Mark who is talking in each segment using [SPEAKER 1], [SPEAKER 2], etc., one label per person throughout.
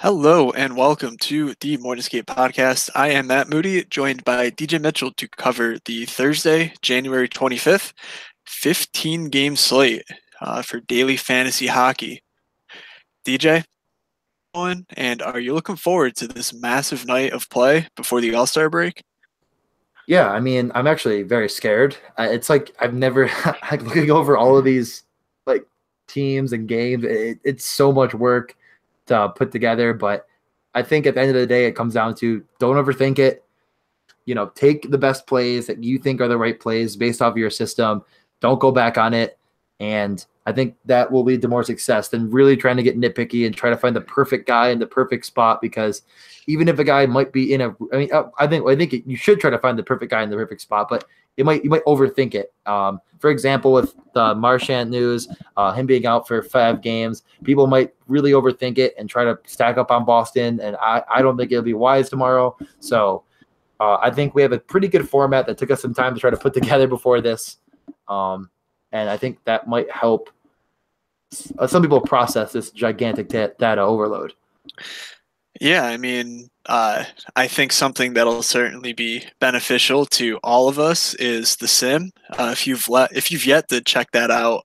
[SPEAKER 1] Hello and welcome to the Morningscape podcast. I am Matt Moody, joined by DJ Mitchell to cover the Thursday, January 25th, 15-game slate for daily fantasy hockey. DJ, and are you looking forward to this massive night of play before the All-Star break?
[SPEAKER 2] Yeah, I mean, I'm actually very scared. It's like I've never like looking over all of these like teams and games. It's so much work to put together, but I think at the end of the day, it comes down to don't overthink it. Take the best plays that you think are the right plays based off of your system. Don't go back on it. And I think that will lead to more success than really trying to get nitpicky and try to find the perfect guy in the perfect spot. Because even if a guy might be I think you should try to find the perfect guy in the perfect spot, but you might overthink it. For example, with the Marchand news, him being out for 5 games, people might really overthink it and try to stack up on Boston. And I don't think it'll be wise tomorrow. So I think we have a pretty good format that took us some time to try to put together before this. And I think that might help some people process this gigantic data overload.
[SPEAKER 1] Yeah, I think something that'll certainly be beneficial to all of us is the sim. If you've yet to check that out,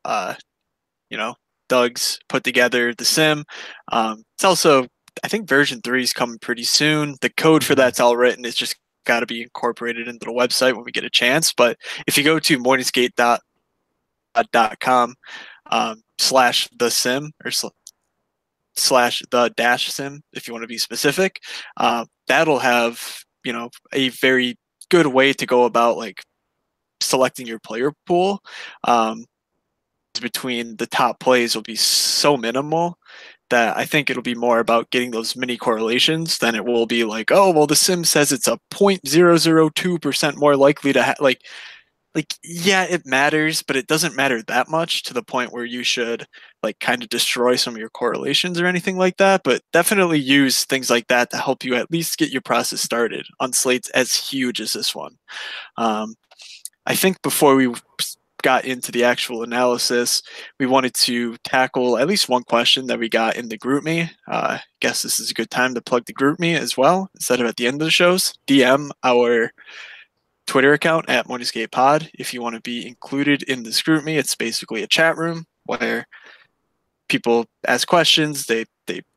[SPEAKER 1] you know, Doug's put together the sim. It's also, I think version 3 is coming pretty soon. The code for that's all written. It's just got to be incorporated into the website when we get a chance. But if you go to morningscape.com slash the sim or slash the dash sim, if you want to be specific, that'll have, a very good way to go about like selecting your player pool. Between the top plays will be so minimal that I think it'll be more about getting those mini correlations than it will be like, oh, well, the sim says it's a 0.002% more likely to yeah, it matters, but it doesn't matter that much to the point where you should like kind of destroy some of your correlations or anything like that. But definitely use things like that to help you at least get your process started on slates as huge as this one. Um, I think before we got into the actual analysis, we wanted to tackle at least one question that we got in the GroupMe. Guess this is a good time to plug the GroupMe as well instead of at the end of the shows. DM our Twitter account at Morningscape Pod if you want to be included in this GroupMe. It's basically a chat room where people ask questions, they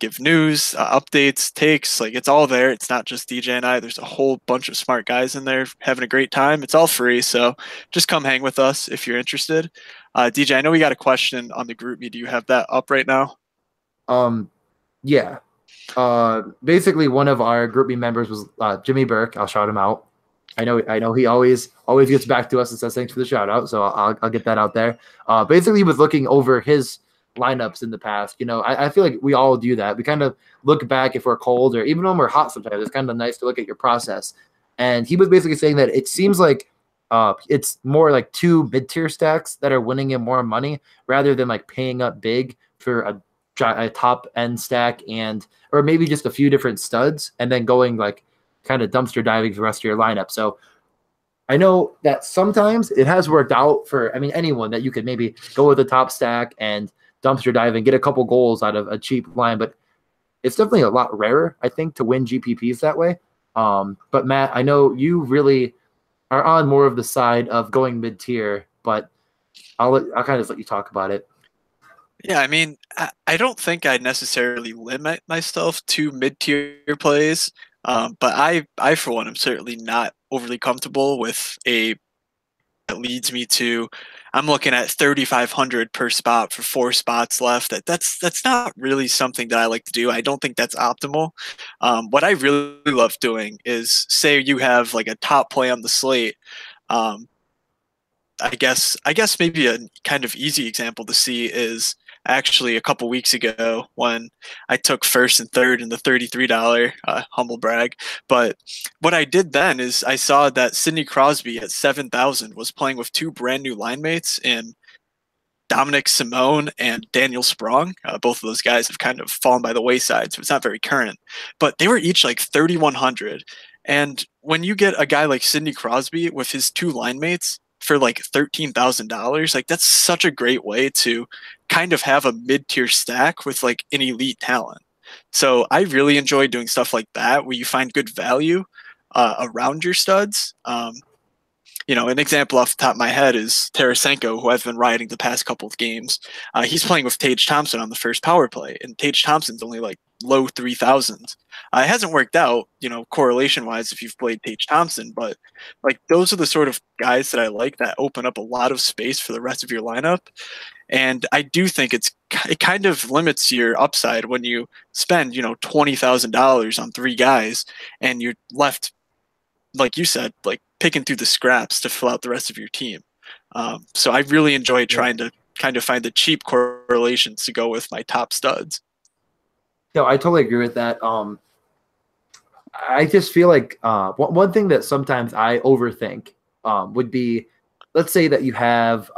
[SPEAKER 1] give news, updates, takes. Like it's all there. It's not just DJ and I. There's a whole bunch of smart guys in there having a great time. It's all free, so just come hang with us if you're interested. DJ, I know we got a question on the GroupMe. Do you have that up right now?
[SPEAKER 2] Yeah. Basically, one of our GroupMe members was Jimmy Burke. I'll shout him out. I know he always gets back to us and says thanks for the shout out. So I'll get that out there. Basically, he was looking over his lineups in the past. I feel like we all do that. We kind of look back if we're cold or even when we're hot sometimes. It's kind of nice to look at your process. And he was basically saying that it seems like it's more like 2 mid-tier stacks that are winning him more money rather than like paying up big for a top end stack or maybe just a few different studs and then going like kind of dumpster diving for the rest of your lineup. So I know that sometimes it has worked out for, anyone that you could maybe go with a top stack and dumpster dive and get a couple goals out of a cheap line, but it's definitely a lot rarer, I think, to win GPPs that way. But Matt, I know you really are on more of the side of going mid-tier, but I'll kind of let you talk about it.
[SPEAKER 1] Yeah, I don't think I necessarily limit myself to mid-tier plays, but I for one, am certainly not overly comfortable with a that leads me to I'm looking at 3,500 per spot for 4 spots left. That's not really something that I like to do. I don't think that's optimal. What I really love doing is say you have like a top play on the slate. Um, I guess maybe a kind of easy example to see is actually a couple weeks ago when I took first and third in the $33 humble brag. But what I did then is I saw that Sidney Crosby at 7,000 was playing with 2 brand new line mates in Dominic Simone and Daniel Sprong. Both of those guys have kind of fallen by the wayside, so it's not very current. But they were each like 3,100. And when you get a guy like Sidney Crosby with his 2 line mates for like $13,000, like that's such a great way to kind of have a mid-tier stack with like an elite talent. So I really enjoy doing stuff like that where you find good value around your studs. An example off the top of my head is Tarasenko, who I've been riding the past couple of games. He's playing with Tage Thompson on the first power play, and Tage Thompson's only like low 3,000s. It hasn't worked out, correlation wise, if you've played Tage Thompson, but like those are the sort of guys that I like that open up a lot of space for the rest of your lineup. And I do think it kind of limits your upside when you spend, $20,000 on three guys and you're left, like you said, like picking through the scraps to fill out the rest of your team. So I really enjoy trying to kind of find the cheap correlations to go with my top studs.
[SPEAKER 2] No, I totally agree with that. I just feel like one thing that sometimes I overthink would be, let's say that you have,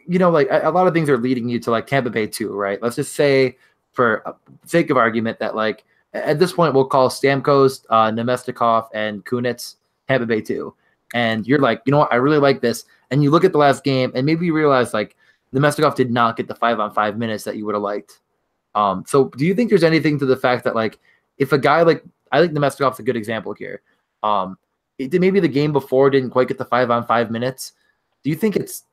[SPEAKER 2] like a lot of things are leading you to like Tampa Bay 2, right? Let's just say, for sake of argument, that like at this point we'll call Stamkos, Nemestikov, and Kunitz Tampa Bay 2. And you're like, you know what, I really like this. And you look at the last game, and maybe you realize like Nemestikov did not get the 5-on-5 minutes that you would have liked. So do you think there's anything to the fact that like if a guy like, I think Nemestikov's a good example here. Maybe the game before didn't quite get the 5-on-5 minutes. Do you think it's,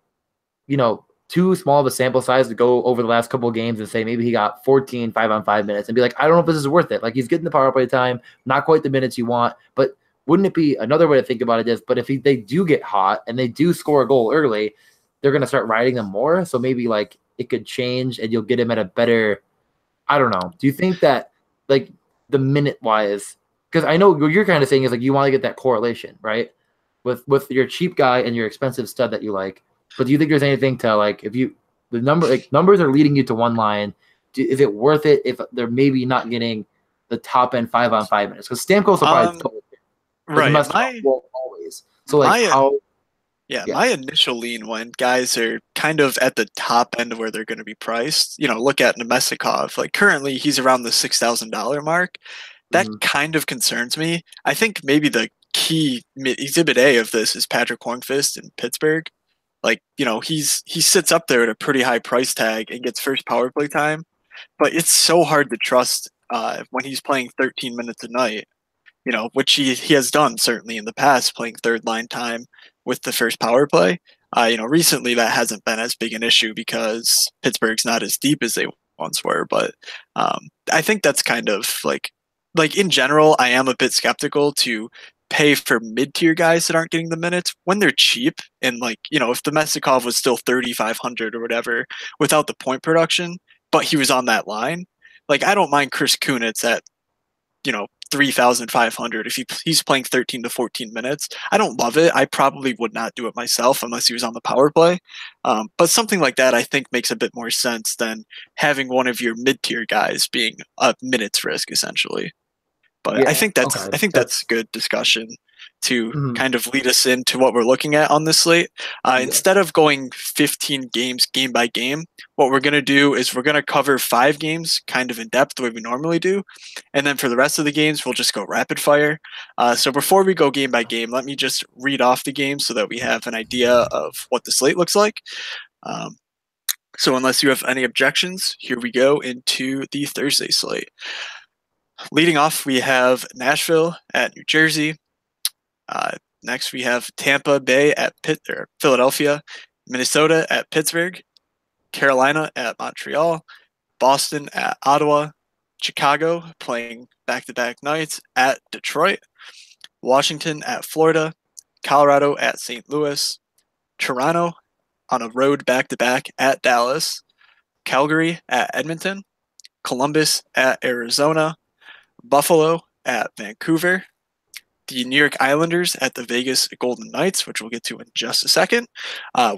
[SPEAKER 2] too small of a sample size to go over the last couple of games and say maybe he got 14 5-on-5 minutes and be like, I don't know if this is worth it. Like he's getting the power play time, not quite the minutes you want, but wouldn't it be another way to think about it is, but if they do get hot and they do score a goal early, they're going to start riding them more. So maybe like it could change and you'll get him at a better, I don't know. Do you think that like the minute wise, because I know what you're kind of saying is like you want to get that correlation, right? With your cheap guy and your expensive stud that you like. But do you think there's anything to like if you numbers are leading you to one line? Is it worth it if they're maybe not getting the top end 5-on-5 minutes? Because Stamkos will probably
[SPEAKER 1] right.
[SPEAKER 2] Always. So like
[SPEAKER 1] my initial lean when guys are kind of at the top end of where they're going to be priced, look at Nemestikov. Like currently he's around the $6,000 mark. That kind of concerns me. I think maybe the key exhibit A of this is Patrick Hornqvist in Pittsburgh. Like, he sits up there at a pretty high price tag and gets first power play time, but it's so hard to trust when he's playing 13 minutes a night, which he has done certainly in the past, playing third line time with the first power play. Recently that hasn't been as big an issue because Pittsburgh's not as deep as they once were, but I think that's kind of like in general, I am a bit skeptical to pay for mid-tier guys that aren't getting the minutes when they're cheap. And like, if the Messikov was still 3,500 or whatever without the point production, but he was on that line, like I don't mind Chris Kunitz at, 3,500 if he's playing 13 to 14 minutes. I don't love it. I probably would not do it myself unless he was on the power play. But something like that I think makes a bit more sense than having one of your mid-tier guys being a minutes risk essentially. But yeah, I think that's good discussion to kind of lead us into what we're looking at on this slate. Instead of going 15 games game by game, what we're going to do is we're going to cover 5 games kind of in depth the way we normally do. And then for the rest of the games, we'll just go rapid fire. So before we go game by game, let me just read off the games so that we have an idea of what the slate looks like. So unless you have any objections, here we go into the Thursday slate. Leading off, we have Nashville at New Jersey. Next, we have Tampa Bay at Philadelphia, Minnesota at Pittsburgh, Carolina at Montreal, Boston at Ottawa, Chicago playing back-to-back nights at Detroit, Washington at Florida, Colorado at St. Louis, Toronto on a road back-to-back at Dallas, Calgary at Edmonton, Columbus at Arizona, Buffalo at Vancouver, the New York Islanders at the Vegas Golden Knights, which we'll get to in just a second,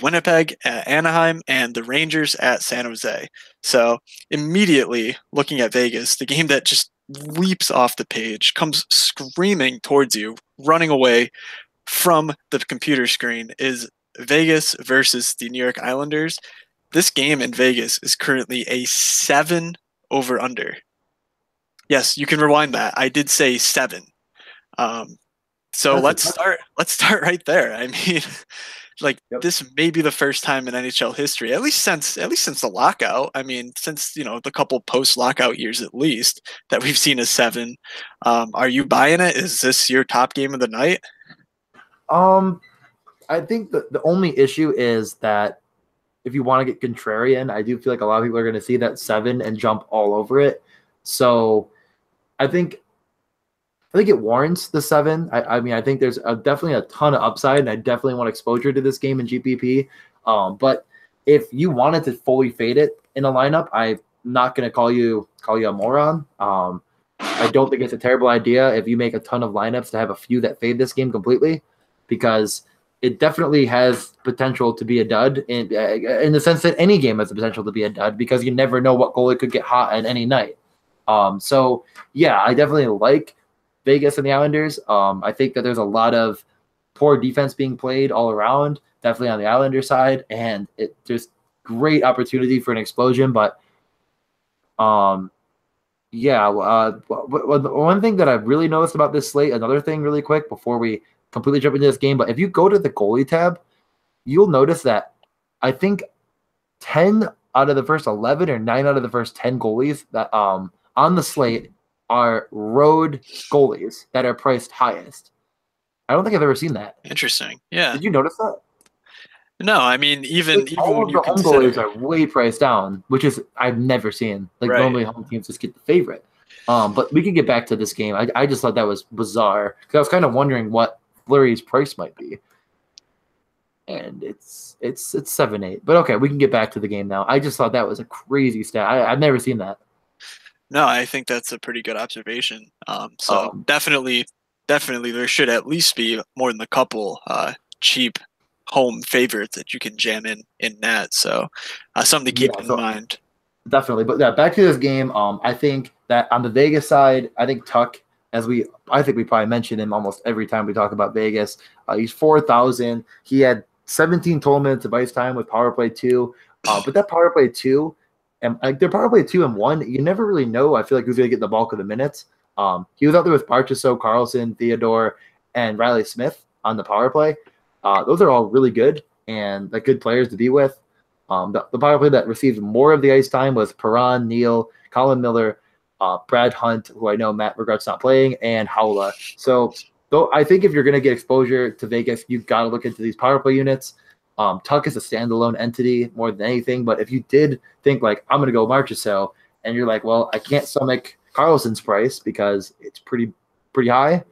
[SPEAKER 1] Winnipeg at Anaheim, and the Rangers at San Jose. So immediately looking at Vegas, the game that just leaps off the page, comes screaming towards you, running away from the computer screen, is Vegas versus the New York Islanders. This game in Vegas is currently a 7 over-under. Yes, you can rewind that. I did say 7. So let's start right there. I mean, like
[SPEAKER 2] Yep.
[SPEAKER 1] this may be the first time in NHL history, at least since the lockout. I mean, since the couple post lockout years at least that we've seen a seven. Are you buying it? Is this your top game of the night?
[SPEAKER 2] Um, I think the only issue is that if you want to get contrarian, I do feel like a lot of people are going to see that seven and jump all over it. So I think it warrants the seven. I mean, I think there's definitely a ton of upside, and I definitely want exposure to this game in GPP. But if you wanted to fully fade it in a lineup, I'm not going to call you a moron. I don't think it's a terrible idea if you make a ton of lineups to have a few that fade this game completely, because it definitely has potential to be a dud in the sense that any game has the potential to be a dud because you never know what goalie could get hot at any night. So yeah, I definitely like Vegas and the Islanders. I think that there's a lot of poor defense being played all around, definitely on the Islander side, and there's great opportunity for an explosion. But yeah, one thing that I've really noticed about this slate, another thing really quick before we completely jump into this game, but if you go to the goalie tab, you'll notice that I think 10 out of the first 11 or 9 out of the first 10 goalies that on the slate are road goalies that are priced highest. I don't think I've ever seen that.
[SPEAKER 1] Interesting. Yeah.
[SPEAKER 2] Did you notice that?
[SPEAKER 1] No, I mean even
[SPEAKER 2] All
[SPEAKER 1] when
[SPEAKER 2] of
[SPEAKER 1] you
[SPEAKER 2] the home goalies
[SPEAKER 1] consider
[SPEAKER 2] are way priced down, which is I've never seen. Like
[SPEAKER 1] right.
[SPEAKER 2] normally home teams just get the favorite. But we can get back to this game. I just thought that was bizarre because I was kind of wondering what Fleury's price might be, and it's 7-8. But okay, we can get back to the game now. I just thought that was a crazy stat. I've never seen that.
[SPEAKER 1] No, I think that's a pretty good observation. So
[SPEAKER 2] Um,
[SPEAKER 1] definitely there should at least be more than a couple cheap home favorites that you can jam in that. So something to keep
[SPEAKER 2] yeah,
[SPEAKER 1] in
[SPEAKER 2] so
[SPEAKER 1] mind.
[SPEAKER 2] definitely. But yeah, back to this game. I think that on the Vegas side, I think Tuck, I think we probably mention him almost every time we talk about Vegas. He's 4,000. He had 17 total minutes of ice time with power play 2. But that power play 2, and like their power play 2 and 1, you never really know. I feel like who's going to get the bulk of the minutes. He was out there with Marchessault, Carlson, Theodore, and Riley Smith on the power play. Those are all really good and like good players to be with. The power play that received more of the ice time was Perron, Neal, Colin Miller, Brad Hunt, who I know Matt regrets not playing, and Howla. So though I think if you're going to get exposure to Vegas, you've got to look into these power play units. Tuck is a standalone entity more than anything, but if you did think like I'm going to go Marchessault, and you're like, well, I can't stomach Carlson's price because it's pretty high.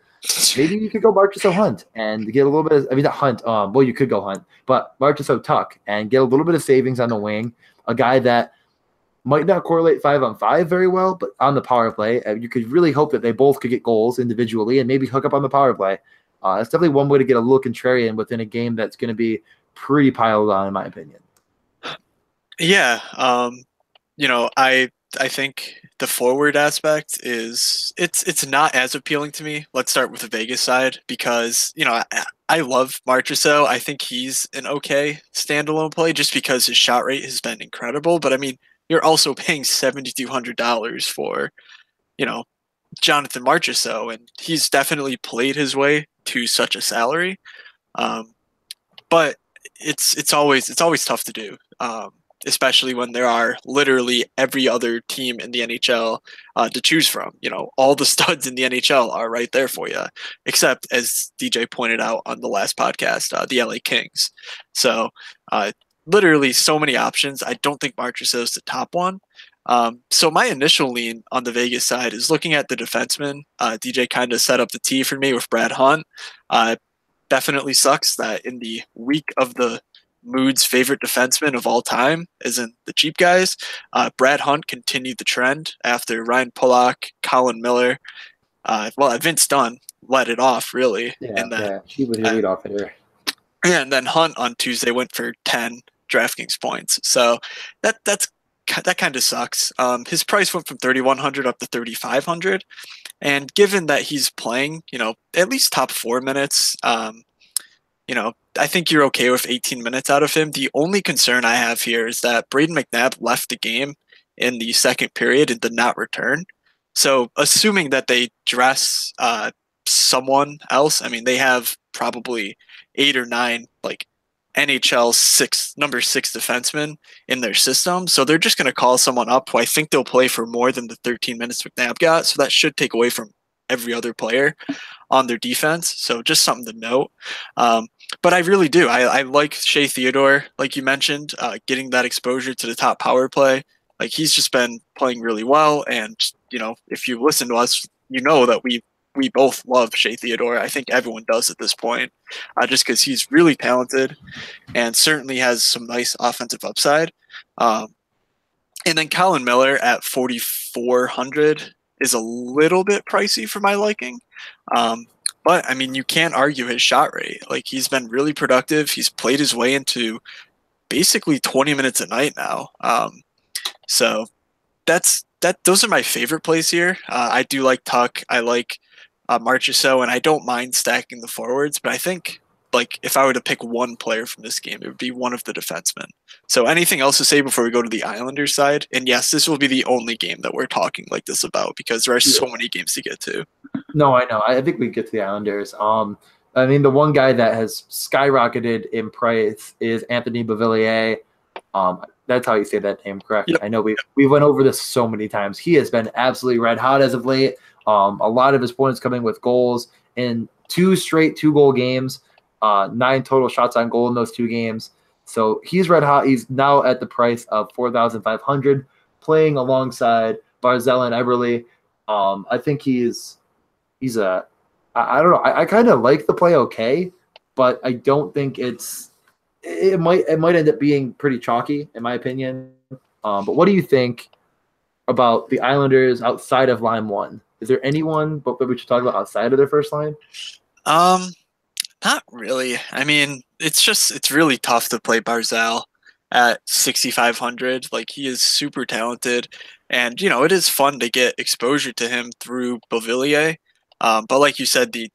[SPEAKER 2] Maybe you could go Marchessault Hunt and get a little bit of, I mean, not Hunt. Well, you could go Hunt, but Marchessault Tuck and get a little bit of savings on the wing. A guy that might not correlate 5-on-5 very well, but on the power play, you could really hope that they both could get goals individually and maybe hook up on the power play. That's definitely one way to get a little contrarian within a game that's going to be pretty piled on, in my opinion.
[SPEAKER 1] Yeah. I think the forward aspect is it's not as appealing to me. Let's start with the Vegas side because I love Marchessault. I think he's an okay standalone play just because his shot rate has been incredible. But I mean, you're also paying $7,200 for Jonathan Marchessault, and he's definitely played his way to such a salary. But it's always tough to do. Especially when there are literally every other team in the NHL to choose from. All the studs in the NHL are right there for you, except, as DJ pointed out on the last podcast, the LA Kings. So literally so many options. I don't think Marchessault is the top one. So my initial lean on the Vegas side is looking at the defenseman. DJ kind of set up the tee for me with Brad Hunt. Definitely sucks that in the week of the Mood's favorite defenseman of all time isn't the cheap guys. Brad Hunt continued the trend after Ryan Pulock, Colin Miller, Vince Dunn led it off really.
[SPEAKER 2] Yeah, he was your leadoff hitter.
[SPEAKER 1] Yeah, and then Hunt on Tuesday went for 10 DraftKings points. So that kind of sucks. His price went from 3,100 up to 3,500, and given that he's playing, at least top 4 minutes, I think you're okay with 18 minutes out of him. The only concern I have here is that Braden McNabb left the game in the second period and did not return. So assuming that they dress someone else, I mean, they have probably 8 or 9 like NHL number six defenseman in their system. So they're just going to call someone up who I think they'll play for more than the 13 minutes McNabb got. So that should take away from every other player on their defense. So just something to note. But I really do. I like Shea Theodore, like you mentioned, getting that exposure to the top power play. Like he's just been playing really well. And, if you listen to us, you know that we both love Shea Theodore. I think everyone does at this point, just because he's really talented and certainly has some nice offensive upside. And then Colin Miller at 4,400 is a little bit pricey for my liking. But I mean, you can't argue his shot rate. Like he's been really productive. He's played his way into basically 20 minutes a night now. So those are my favorite plays here. I do like Tuck. I like Marchessault, and I don't mind stacking the forwards, but I think like if I were to pick one player from this game, it would be one of the defensemen. So anything else to say before we go to the Islanders side? And yes, this will be the only game that we're talking like this about because there are so many games to get to.
[SPEAKER 2] No, I know. I think we get to the Islanders. I mean, the one guy that has skyrocketed in price is Anthony Beauvillier. That's how you say that name, correct? Yep. I know we went over this so many times. He has been absolutely red hot as of late. A lot of his points coming with goals in 2 straight 2-goal games, 9 total shots on goal in those 2 games. So he's red hot. He's now at the price of 4,500, playing alongside Barzal and Eberle. I think he's I don't know. I kind of like the play okay, but I don't think it might end up being pretty chalky in my opinion. But what do you think about the Islanders outside of line one? Is there anyone that we should talk about outside of their first line?
[SPEAKER 1] Not really. I mean, it's really tough to play Barzal at 6,500. Like he is super talented, and it is fun to get exposure to him through Beauvillier. But like you said, he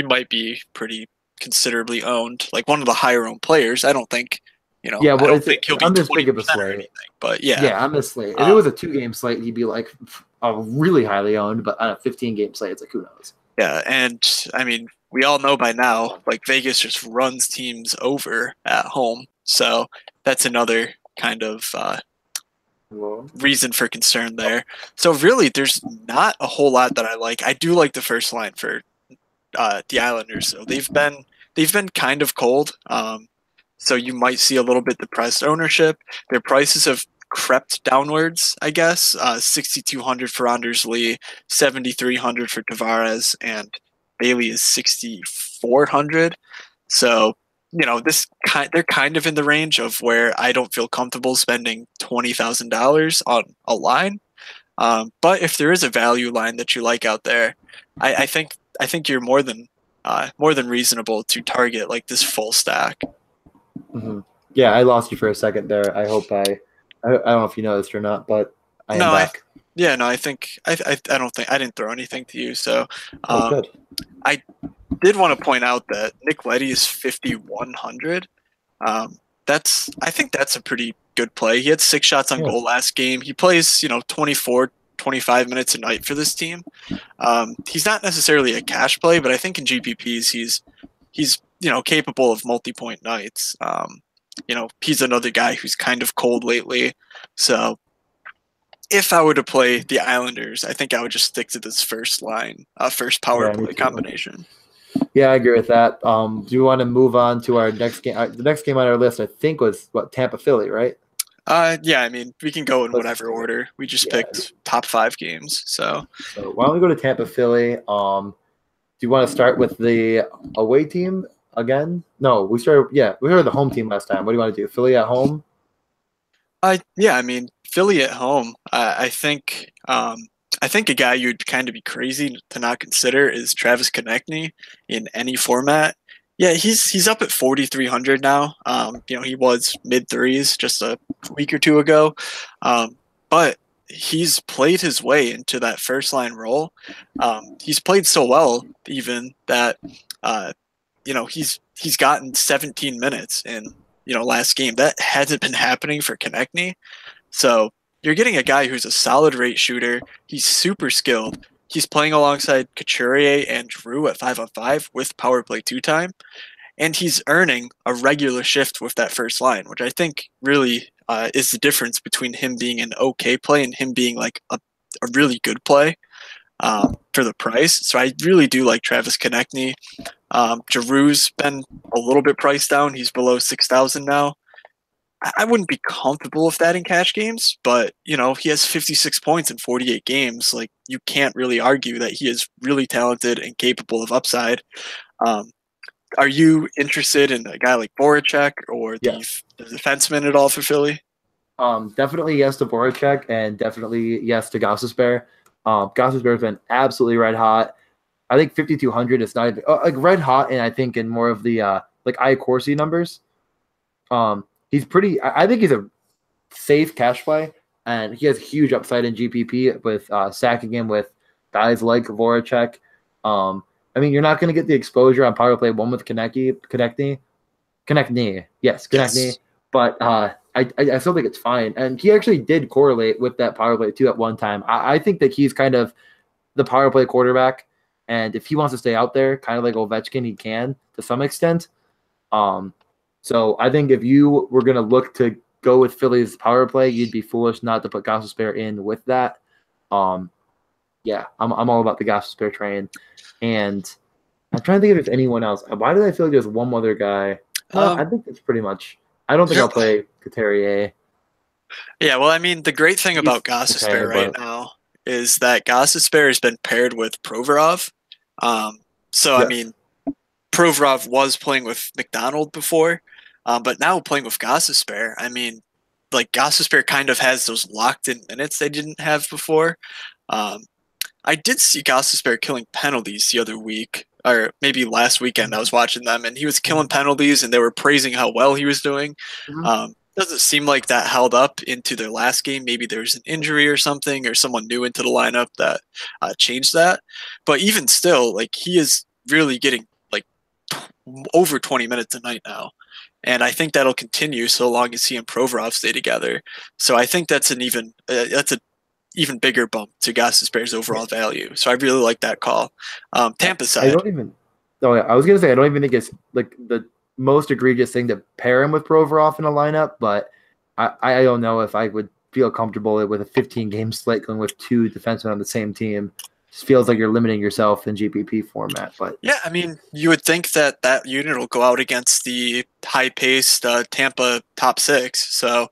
[SPEAKER 1] might be pretty considerably owned, like one of the higher owned players. I don't think,
[SPEAKER 2] Yeah, well,
[SPEAKER 1] I don't think he'll be
[SPEAKER 2] on this big of a
[SPEAKER 1] 20% or
[SPEAKER 2] slate.
[SPEAKER 1] anything. But yeah,
[SPEAKER 2] Yeah, on this slate. If it was a 2-game slate, he'd be like really highly owned. But on a 15-game slate, it's like who knows?
[SPEAKER 1] Yeah, and I mean, we all know by now, like Vegas just runs teams over at home, so that's another kind of reason for concern there. So really, there's not a whole lot that I like. I do like the first line for the Islanders. So they've been kind of cold. So you might see a little bit depressed ownership. Their prices have crept downwards, I guess. 6,200 for Anders Lee, 7,300 for Tavares, and Bailey is 6,400. So they're kind of in the range of where I don't feel comfortable spending $20,000 on a line. But if there is a value line that you like out there, I think you're more than reasonable to target like this full stack.
[SPEAKER 2] Mm-hmm. Yeah, I lost you for a second there. I hope I don't know if you noticed or not, but I am back.
[SPEAKER 1] I think I don't think I didn't throw anything to you. So
[SPEAKER 2] good.
[SPEAKER 1] I did want to point out that Nick Leddy is 5,100. I think that's a pretty good play. He had 6 shots on goal last game. He plays 24, 25 minutes a night for this team. He's not necessarily a cash play, but I think in GPPs he's capable of multi-point nights. He's another guy who's kind of cold lately. So if I were to play the Islanders, I think I would just stick to this first line, first power play combination.
[SPEAKER 2] Yeah, I agree with that. Do you want to move on to our next game? The next game on our list, I think, was Tampa Philly, right?
[SPEAKER 1] Yeah, I mean, we can go in whatever order. We just picked top 5 games. So
[SPEAKER 2] why don't we go to Tampa Philly? Do you want to start with the away team again? No, we started the home team last time. What do you want to do? Philly at home?
[SPEAKER 1] Yeah, I mean, Philly at home. I think a guy you'd kind of be crazy to not consider is Travis Konechny in any format. Yeah, he's up at 4,300 now. He was mid-3s just a week or 2 ago, but he's played his way into that first line role. He's played so well, even that he's gotten 17 minutes in last game. That hasn't been happening for Konechny. So you're getting a guy who's a solid rate shooter. He's super skilled. He's playing alongside Couturier and Drew at 5-on-5 with power play 2 time. and he's earning a regular shift with that first line, which I think really is the difference between him being an okay play and him being like a really good play for the price. So I really do like Travis Konechny. Giroux's been a little bit priced down. He's below 6,000 now. I wouldn't be comfortable with that in cash games, but you know, he has 56 points in 48 games. Like, you can't really argue that he is really talented and capable of upside. Um, are you interested in a guy like Voracek or the defenseman at all for Philly?
[SPEAKER 2] Definitely yes to Voracek, and definitely yes to Gostisbehere. Gostisbehere's been absolutely red hot. I think 5,200 is not even, like red hot, and I think in more of the like iCourse numbers. He's pretty. I think he's a safe cash play, and he has huge upside in GPP with sacking him with guys like Voracek. I mean, you're not going to get the exposure on power play one with Konechny. Yes, Konechny. Yes. But I still think it's fine. And he actually did correlate with that power play too at one time. I think that he's kind of the power play quarterback. And if he wants to stay out there, kind of like Ovechkin, he can to some extent. So I think if you were going to look to go with Philly's power play, you'd be foolish not to put Gostisbehere in with that. Yeah, I'm all about the Gostisbehere train. And I'm trying to think if there's anyone else. Why did I feel like there's one other guy? I think that's pretty much. I don't think I'll play Couturier.
[SPEAKER 1] Yeah, well, I mean, the great thing about Gostisbehere right now is that Gostisbehere has been paired with Provorov. I mean, Provorov was playing with McDonald before, but now playing with Gostisbehere, I mean, like Gostisbehere kind of has those locked-in minutes they didn't have before. I did see Gostisbehere killing penalties the other week, or maybe last weekend. I was watching them, and he was killing penalties, and they were praising how well he was doing. Doesn't seem like that held up into their last game. Maybe there's an injury or something, or someone new into the lineup that changed that. But even still, like, he is really getting like over 20 minutes a night now. And I think that'll continue so long as he and Provorov stay together. So I think that's an even bigger bump to Gostisbehere's overall value. So I really like that call. Tampa side.
[SPEAKER 2] I was gonna say I don't even think it's like the most egregious thing to pair him with Provorov in a lineup, but I don't know if I would feel comfortable with a 15-game slate going with two defensemen on the same team. Just feels like you're limiting yourself in GPP format. But
[SPEAKER 1] yeah, I mean, you would think that unit will go out against the high-paced Tampa top six. So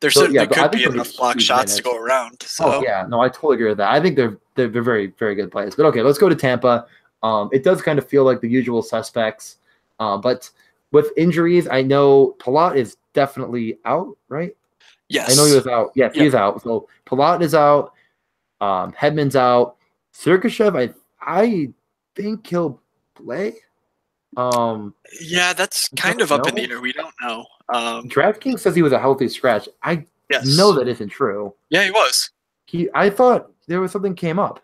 [SPEAKER 1] there certainly could be enough block shots to go around. So.
[SPEAKER 2] Oh yeah, no, I totally agree with that. I think they're very, very good players. But okay, let's go to Tampa. It does kind of feel like the usual suspects, but with injuries, I know Palat is definitely out, right?
[SPEAKER 1] Yes,
[SPEAKER 2] I know he was out. Yes, he's out. So Palat is out. Hedman's out. Sergachev, I think he'll play.
[SPEAKER 1] Yeah, that's kind of up in the air. We don't know.
[SPEAKER 2] DraftKings says he was a healthy scratch. I know that isn't true.
[SPEAKER 1] Yeah, he was.
[SPEAKER 2] I thought there was something came up.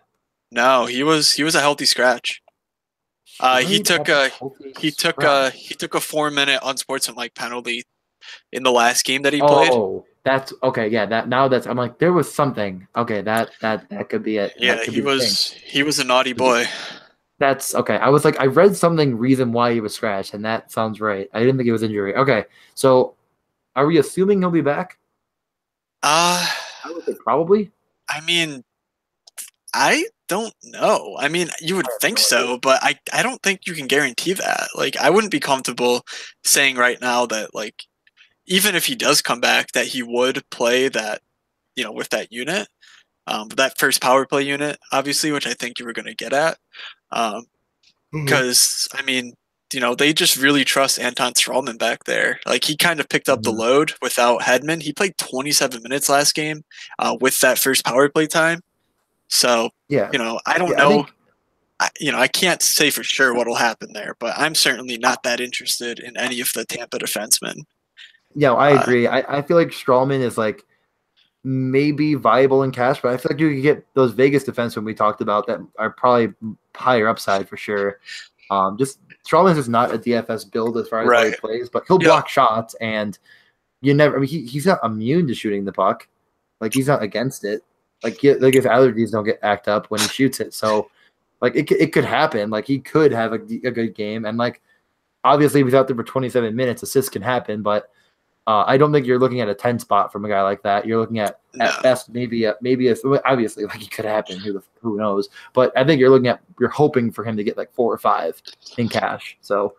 [SPEAKER 1] No, he was a healthy scratch. He took a 4-minute unsportsmanlike penalty in the last game that he played.
[SPEAKER 2] Oh, that's okay. Yeah, I'm like, there was something. Okay, that could be it.
[SPEAKER 1] Yeah, he was a naughty boy.
[SPEAKER 2] That's okay. I was like, I read reason why he was scratched, and that sounds right. I didn't think it was injury. Okay, so are we assuming he'll be back?
[SPEAKER 1] I
[SPEAKER 2] would say probably.
[SPEAKER 1] I mean, I don't know. I mean, you would think so, but I don't think you can guarantee that. Like, I wouldn't be comfortable saying right now that, like, even if he does come back, that he would play that, with that unit, that first power play unit, obviously, which I think you were going to get at. Because, I mean, they just really trust Anton Stralman back there. Like, he kind of picked up the load without Hedman. He played 27 minutes last game with that first power play time. So,
[SPEAKER 2] yeah,
[SPEAKER 1] I don't know. I can't say for sure what will happen there, but I'm certainly not that interested in any of the Tampa defensemen.
[SPEAKER 2] Yeah, I agree. I feel like Stralman is like maybe viable in cash, but I feel like you could get those Vegas defensemen we talked about that are probably higher upside for sure. Just Stralman is not a DFS build as far as how he plays, but he'll block shots, and he's not immune to shooting the puck. Like, he's not against it. Like his allergies don't act up when he shoots it. So, like, it could happen. Like, he could have a good game, and like, Obviously, if he's out there for 27 minutes, assists can happen, but I don't think you're looking at a 10 spot from a guy like that. You're looking at best maybe obviously like it could happen. Who knows? But I think you're hoping for him to get like 4 or 5 in cash. So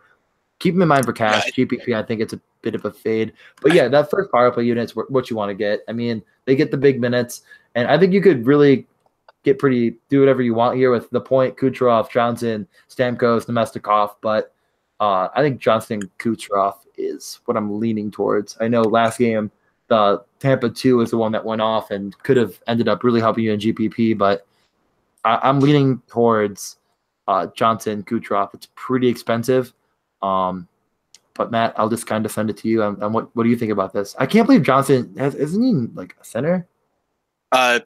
[SPEAKER 2] keep him in mind for cash.
[SPEAKER 1] Yeah.
[SPEAKER 2] GPP, I think it's a bit of a fade. But yeah, that first power play unit is what you want to get. I mean, they get the big minutes, and I think you could really do whatever you want here with the point, Kucherov, Johnson, Stamkos, Nemestikov, but I think Johnson Kucherov is what I'm leaning towards. I know last game the Tampa 2 is the one that went off and could have ended up really helping you in GPP, but I'm leaning towards Johnson Kucherov. It's pretty expensive, but Matt, I'll just kind of send it to you. What do you think about this? I can't believe Johnson isn't he like a center?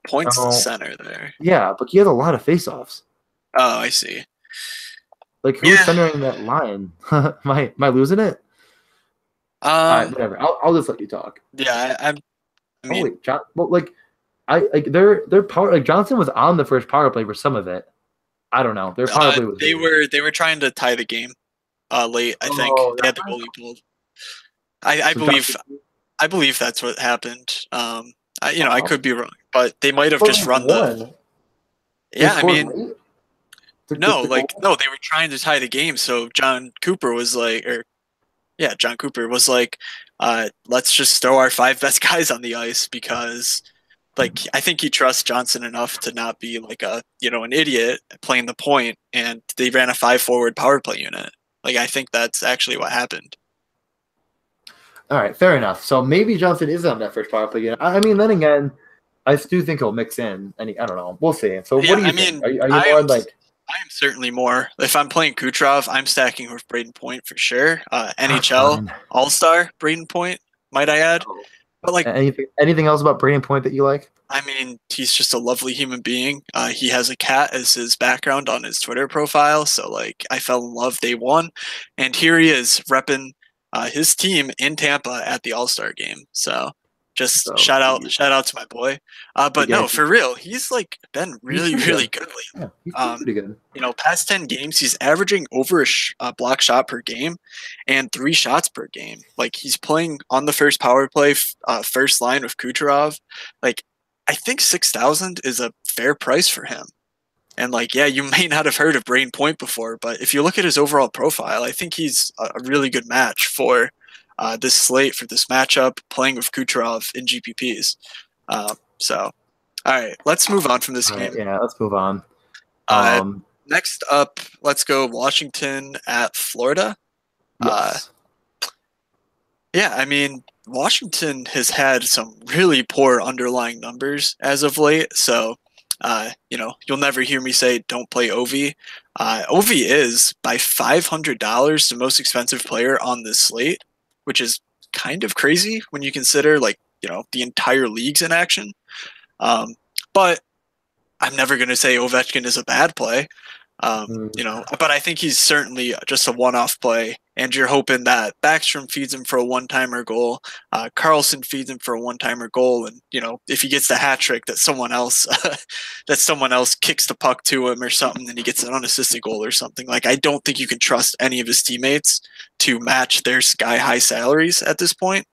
[SPEAKER 1] Points center there.
[SPEAKER 2] Yeah, but he has a lot of faceoffs.
[SPEAKER 1] Oh, I see.
[SPEAKER 2] Like who's centering that line? am I losing it? All right, whatever. I'll just let you talk.
[SPEAKER 1] Yeah, I mean,
[SPEAKER 2] their power Johnson was on the first power play for some of it. I don't know. Their power play was
[SPEAKER 1] they were trying to tie the game late. I think they had the goalie pulled. I believe that's what happened. I could be wrong, but they might have just run the. Yeah, I mean. No, they were trying to tie the game. So John Cooper was like, let's just throw our 5 best guys on the ice because, like, I think he trusts Johnson enough to not be like an idiot playing the point, and they ran a 5-forward power play unit. Like, I think that's actually what happened.
[SPEAKER 2] All right, fair enough. So maybe Johnson is on that first power play unit. I mean, then again, I do think he'll mix in. I don't know. We'll see. So what do you think? Are you more like?
[SPEAKER 1] I am certainly more. If I'm playing Kucherov, I'm stacking with Braden Point for sure. NHL All-Star Braden Point, might I add. But like
[SPEAKER 2] anything else about Braden Point that you like?
[SPEAKER 1] I mean, he's just a lovely human being. He has a cat as his background on his Twitter profile, so like I fell in love day one, and here he is repping his team in Tampa at the All-Star game. So just shout out to my boy. But no, for real, he's like been really good lately.
[SPEAKER 2] Yeah, he's pretty good.
[SPEAKER 1] Past 10 games, he's averaging over a block shot per game and 3 shots per game. Like he's playing on the first power play, first line with Kucherov. Like I think 6,000 is a fair price for him. And like, yeah, you may not have heard of Braden Point before, but if you look at his overall profile, I think he's a really good match for this slate, for this matchup, playing with Kucherov in GPPs. All right, let's move on from this game.
[SPEAKER 2] Yeah, let's move on.
[SPEAKER 1] Next up, let's go Washington at Florida.
[SPEAKER 2] Yes.
[SPEAKER 1] I mean, Washington has had some really poor underlying numbers as of late, so you'll never hear me say don't play Ovi. Ovi is by $500 the most expensive player on this slate, which is kind of crazy when you consider the entire league's in action. But I'm never going to say Ovechkin is a bad play. But I think he's certainly just a one-off play, and you're hoping that Backstrom feeds him for a one-timer goal, Carlson feeds him for a one-timer goal, and if he gets the hat trick, that someone else kicks the puck to him or something, and he gets an unassisted goal or something. Like I don't think you can trust any of his teammates to match their sky-high salaries at this point.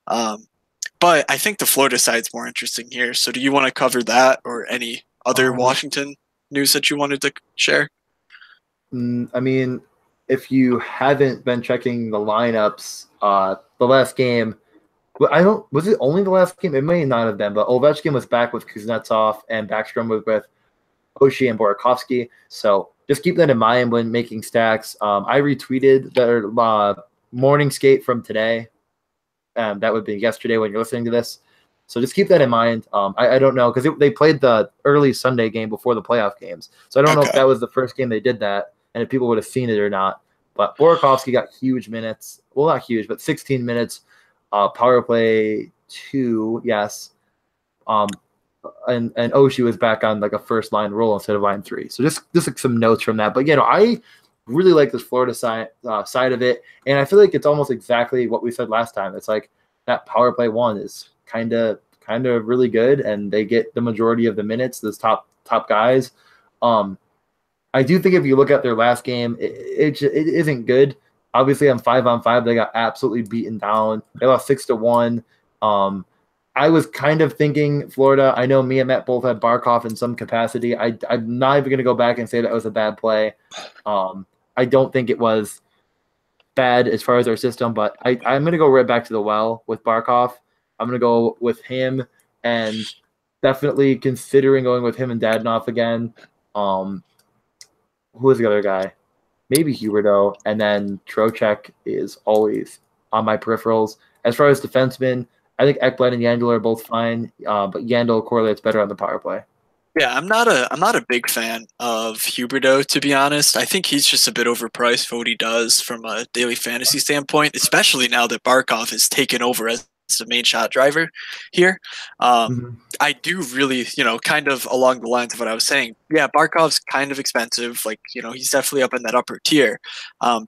[SPEAKER 1] But I think the Florida side's more interesting here. So do you want to cover that or any other Washington news that you wanted to share?
[SPEAKER 2] I mean, if you haven't been checking the lineups, the last game, was it only the last game? It may not have been, but Ovechkin was back with Kuznetsov and Backstrom was with Oshie and Burakovsky. So just keep that in mind when making stacks. I retweeted their morning skate from today. That would be yesterday when you're listening to this. So just keep that in mind. I don't know because they played the early Sunday game before the playoff games. So I don't know if that was the first game they did that and if people would have seen it or not. But Burakovsky got huge minutes. Well, not huge, but 16 minutes. Power play 2, yes. And Oshie was back on like a first line role instead of line 3. So just like some notes from that. But I really like this Florida side of it, and I feel like it's almost exactly what we said last time. It's like that power play 1 is kind of really good, and they get the majority of the minutes. Those top guys. I do think if you look at their last game, it isn't good. Obviously, on 5-on-5, they got absolutely beaten down. They lost 6-1. I was kind of thinking Florida. I know me and Matt both had Barkov in some capacity. I'm not even going to go back and say that was a bad play. I don't think it was bad as far as our system, but I'm going to go right back to the well with Barkov. I'm going to go with him and definitely considering going with him and Dadonov again. Who is the other guy? Maybe Huberdeau, and then Trocheck is always on my peripherals. As far as defensemen, I think Ekblad and Yandel are both fine, but Yandel correlates better on the power play.
[SPEAKER 1] Yeah, I'm not a big fan of Huberdeau, to be honest. I think he's just a bit overpriced for what he does from a daily fantasy standpoint, especially now that Barkov has taken over as the main shot driver here. I do really, kind of along the lines of what I was saying. Yeah, Barkov's kind of expensive. Like, he's definitely up in that upper tier.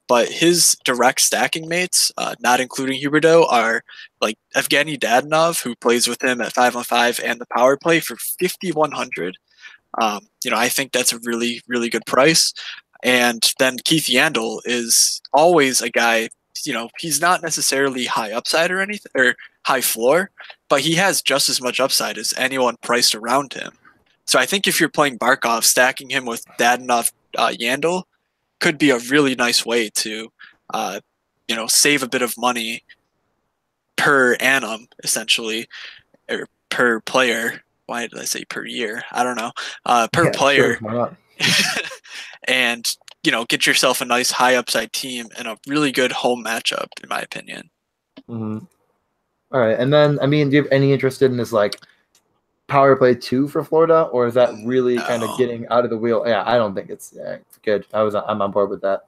[SPEAKER 1] But his direct stacking mates, not including Huberdeau, are like Evgeny Dadonov, who plays with him at 5-on-5 and the power play for 5,100. I think that's a really, really good price. And then Keith Yandel is always a guy, he's not necessarily high upside or anything, or high floor, but he has just as much upside as anyone priced around him. So I think if you're playing Barkov, stacking him with Dadonov, Yandel could be a really nice way to, save a bit of money per annum, essentially, or per player. Why did I say per year? I don't know. Per player.
[SPEAKER 2] Sure,
[SPEAKER 1] and, get yourself a nice high upside team and a really good home matchup, in my opinion.
[SPEAKER 2] Mm-hmm. All right. And then, do you have any interest in this, like, power play 2 for Florida, or is that really kind of getting out of the wheel? Yeah, I don't think it's good. I'm on board with that.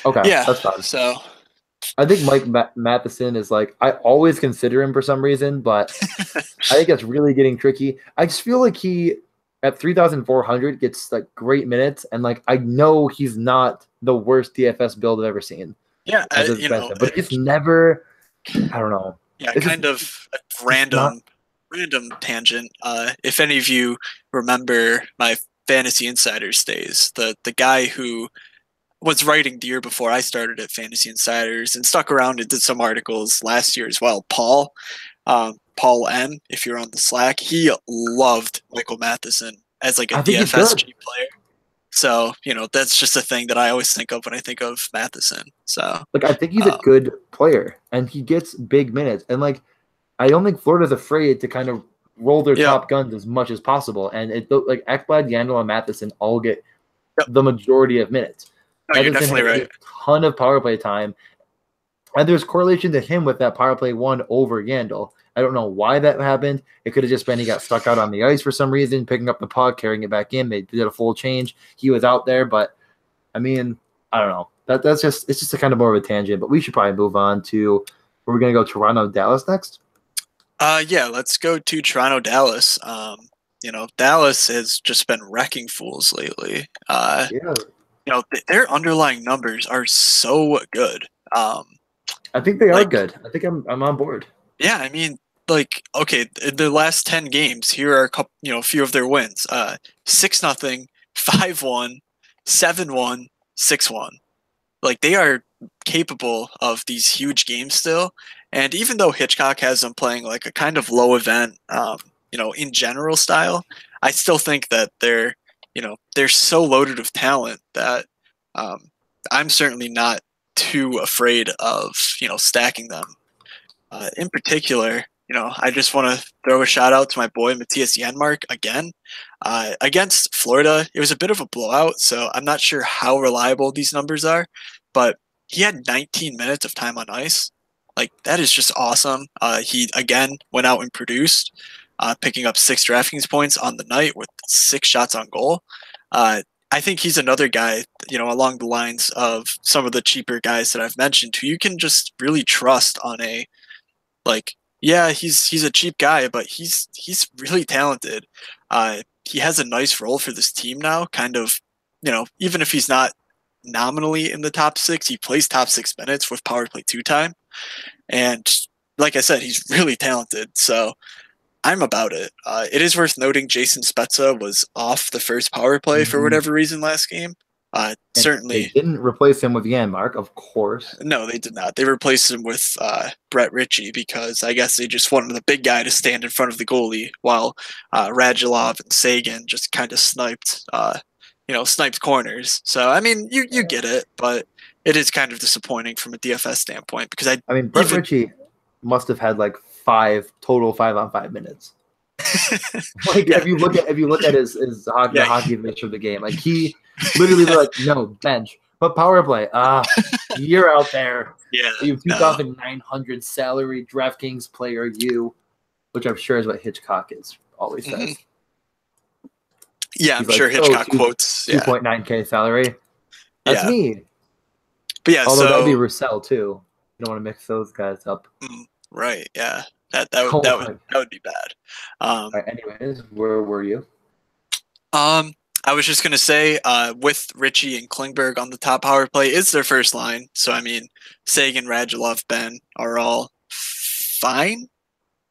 [SPEAKER 2] Okay,
[SPEAKER 1] yeah,
[SPEAKER 2] that's fine.
[SPEAKER 1] So
[SPEAKER 2] I think Mike Matheson is like, I always consider him for some reason, but I think it's really getting tricky. I just feel like he at 3,400 gets like great minutes, and like I know he's not the worst DFS build I've ever seen.
[SPEAKER 1] Yeah,
[SPEAKER 2] but it's never. I don't know.
[SPEAKER 1] Yeah, it's kind of a random tangent. If any of you remember my Fantasy Insiders days, the guy who was writing the year before I started at Fantasy Insiders and stuck around and did some articles last year as well, Paul M, if you're on the Slack, he loved Michael Matheson as like a DFS cheap player. So, that's just a thing that I always think of when I think of Matheson. So,
[SPEAKER 2] like, I think he's a good player and he gets big minutes. And like, I don't think Florida's afraid to kind of roll their top guns as much as possible. And like Ekblad, Yandel, and Matheson all get the majority of minutes.
[SPEAKER 1] No, you're definitely right.
[SPEAKER 2] A ton of power play time. And there's correlation to him with that power play 1 over Yandel. I don't know why that happened. It could have just been he got stuck out on the ice for some reason, picking up the puck, carrying it back in. They did a full change. He was out there, but I don't know. It's just a kind of more of a tangent. But we should probably move on to we're going to go Toronto, Dallas next.
[SPEAKER 1] Yeah, let's go to Toronto, Dallas. Dallas has just been wrecking fools lately. Their underlying numbers are so good.
[SPEAKER 2] I think they are good. I think I'm on board.
[SPEAKER 1] Yeah, okay, in the last 10 games, here are a few of their wins. 6-0, 5-1, 7-1, 6-1. Like, they are capable of these huge games still. And even though Hitchcock has them playing like a kind of low event, in general style, I still think that they're so loaded with talent that I'm certainly not too afraid of, stacking them. In particular, I just want to throw a shout out to my boy Matthias Janmark again. Against Florida, it was a bit of a blowout, so I'm not sure how reliable these numbers are, but he had 19 minutes of time on ice. Like, that is just awesome. He, again, went out and produced, picking up 6 DraftKings points on the night with 6 shots on goal. I think he's another guy, along the lines of some of the cheaper guys that I've mentioned, who you can just really trust on a, like, yeah, he's a cheap guy, but he's really talented. He has a nice role for this team now, kind of, even if he's not nominally in the top 6, he plays top 6 minutes with power play 2 time. And like I said, he's really talented. So I'm about it. It is worth noting Jason Spezza was off the first power play for whatever reason last game.
[SPEAKER 2] And they
[SPEAKER 1] Certainly,
[SPEAKER 2] didn't replace him with Janmark, of course.
[SPEAKER 1] no, they did not. They replaced him with Brett Ritchie because I guess they just wanted the big guy to stand in front of the goalie while Radulov and Sagan just kind of sniped corners. So I mean, you get it, but it is kind of disappointing from a DFS standpoint because
[SPEAKER 2] I mean, Brett Ritchie must have had like 5-on-5 minutes. Like if you look at his hockey finish of the game, like he literally like no bench, but power play. You're out there.
[SPEAKER 1] Yeah,
[SPEAKER 2] you 2,900 salary DraftKings player, which I'm sure is what Hitchcock always says.
[SPEAKER 1] Mm-hmm. Yeah,
[SPEAKER 2] He's
[SPEAKER 1] I'm sure Hitchcock quotes
[SPEAKER 2] 2.9K salary. That's me.
[SPEAKER 1] But yeah,
[SPEAKER 2] although that would be Roussel too. You don't want to mix those guys up.
[SPEAKER 1] Right. Yeah. That would be bad.
[SPEAKER 2] Right, anyways, where were you?
[SPEAKER 1] I was just gonna say, with Ritchie and Klingberg on the top power play, it's their first line. So I mean, Sagan, Radulov, Ben are all fine.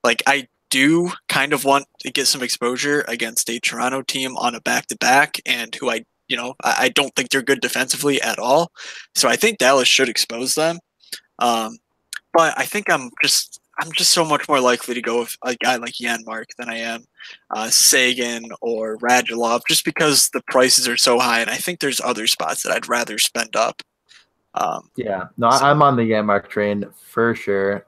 [SPEAKER 1] Like I do kind of want to get some exposure against a Toronto team on a back-to-back, and who I don't think they're good defensively at all. So I think Dallas should expose them. But I think I'm just so much more likely to go with a guy like Janmark than I am Sagan or Radulov, just because the prices are so high, and I think there's other spots that I'd rather spend up.
[SPEAKER 2] I'm on the Janmark train for sure.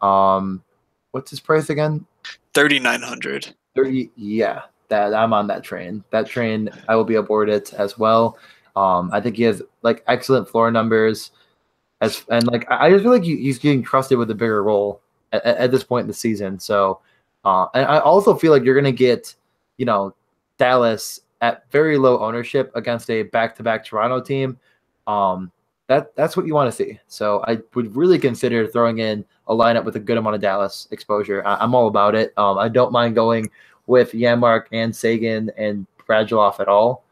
[SPEAKER 2] What's his price again?
[SPEAKER 1] 3,900.
[SPEAKER 2] 30. Yeah, that I'm on that train. That train, I will be aboard it as well. I think he has like excellent floor numbers, I just feel like he's getting trusted with a bigger role at this point in the season. So, and I also feel like you're going to get, Dallas at very low ownership against a back-to-back Toronto team. That's what you want to see. So I would really consider throwing in a lineup with a good amount of Dallas exposure. I'm all about it. I don't mind going with Janmark and Sagan and Radulov at all,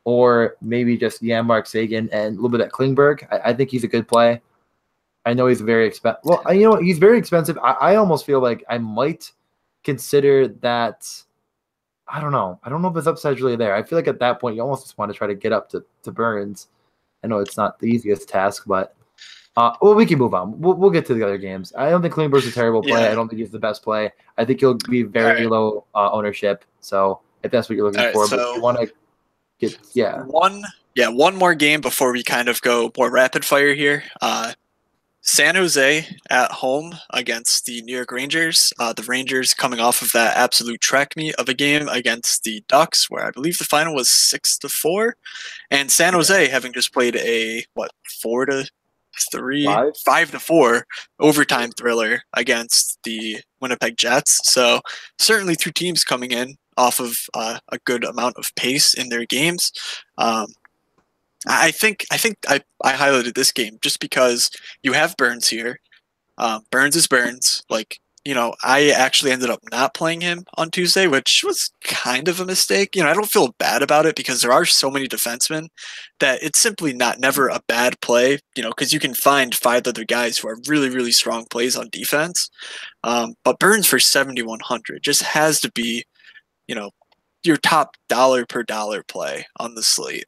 [SPEAKER 2] or maybe just Janmark, Sagan, and a little bit of Klingberg. I think he's a good play. I know he's very expensive. Well, he's very expensive. I almost feel like I might consider that. I don't know. I don't know if his upside's really there. I feel like at that point, you almost just want to try to get up to Burns. I know it's not the easiest task, but we can move on. We'll get to the other games. I don't think Klingberg's a terrible play. Yeah. I don't think he's the best play. I think he'll be very low ownership. So if that's what you're looking for, but if you want to get
[SPEAKER 1] one more game before we kind of go more rapid fire here. San Jose at home against the New York Rangers. The Rangers coming off of that absolute track meet of a game against the Ducks, where I believe the final was 6-4, and San Jose having just played a 4-3, 5-4 overtime thriller against the Winnipeg Jets. So certainly two teams coming in off of a good amount of pace in their games. I think I highlighted this game just because you have Burns here. Burns is Burns. I actually ended up not playing him on Tuesday, which was kind of a mistake. I don't feel bad about it because there are so many defensemen that it's simply never a bad play, because you can find 5 other guys who are really, really strong plays on defense. But Burns for 7,100 just has to be, your top dollar per dollar play on the slate.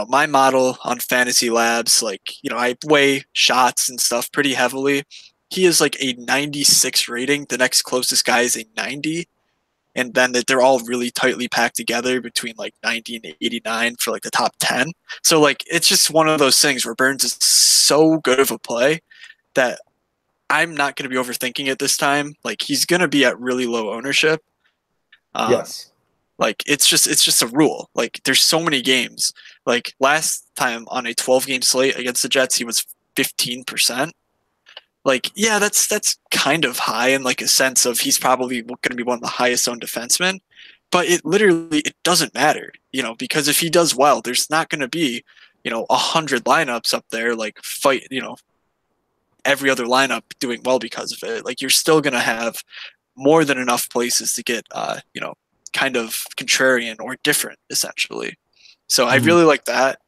[SPEAKER 1] My model on Fantasy Labs, I weigh shots and stuff pretty heavily. He is like a 96 rating. The next closest guy is a 90. And then they're all really tightly packed together between 90 and 89 for the top 10. So it's just one of those things where Burns is so good of a play that I'm not going to be overthinking it this time. He's going to be at really low ownership.
[SPEAKER 2] Yes.
[SPEAKER 1] It's just a rule. There's so many games. Last time on a 12-game slate against the Jets, he was 15%. That's kind of high in a sense of he's probably going to be one of the highest owned defensemen. But it doesn't matter, because if he does well, there's not going to be, 100 lineups up there every other lineup doing well because of it. You're still going to have more than enough places to get, kind of contrarian or different, essentially. So I really like that.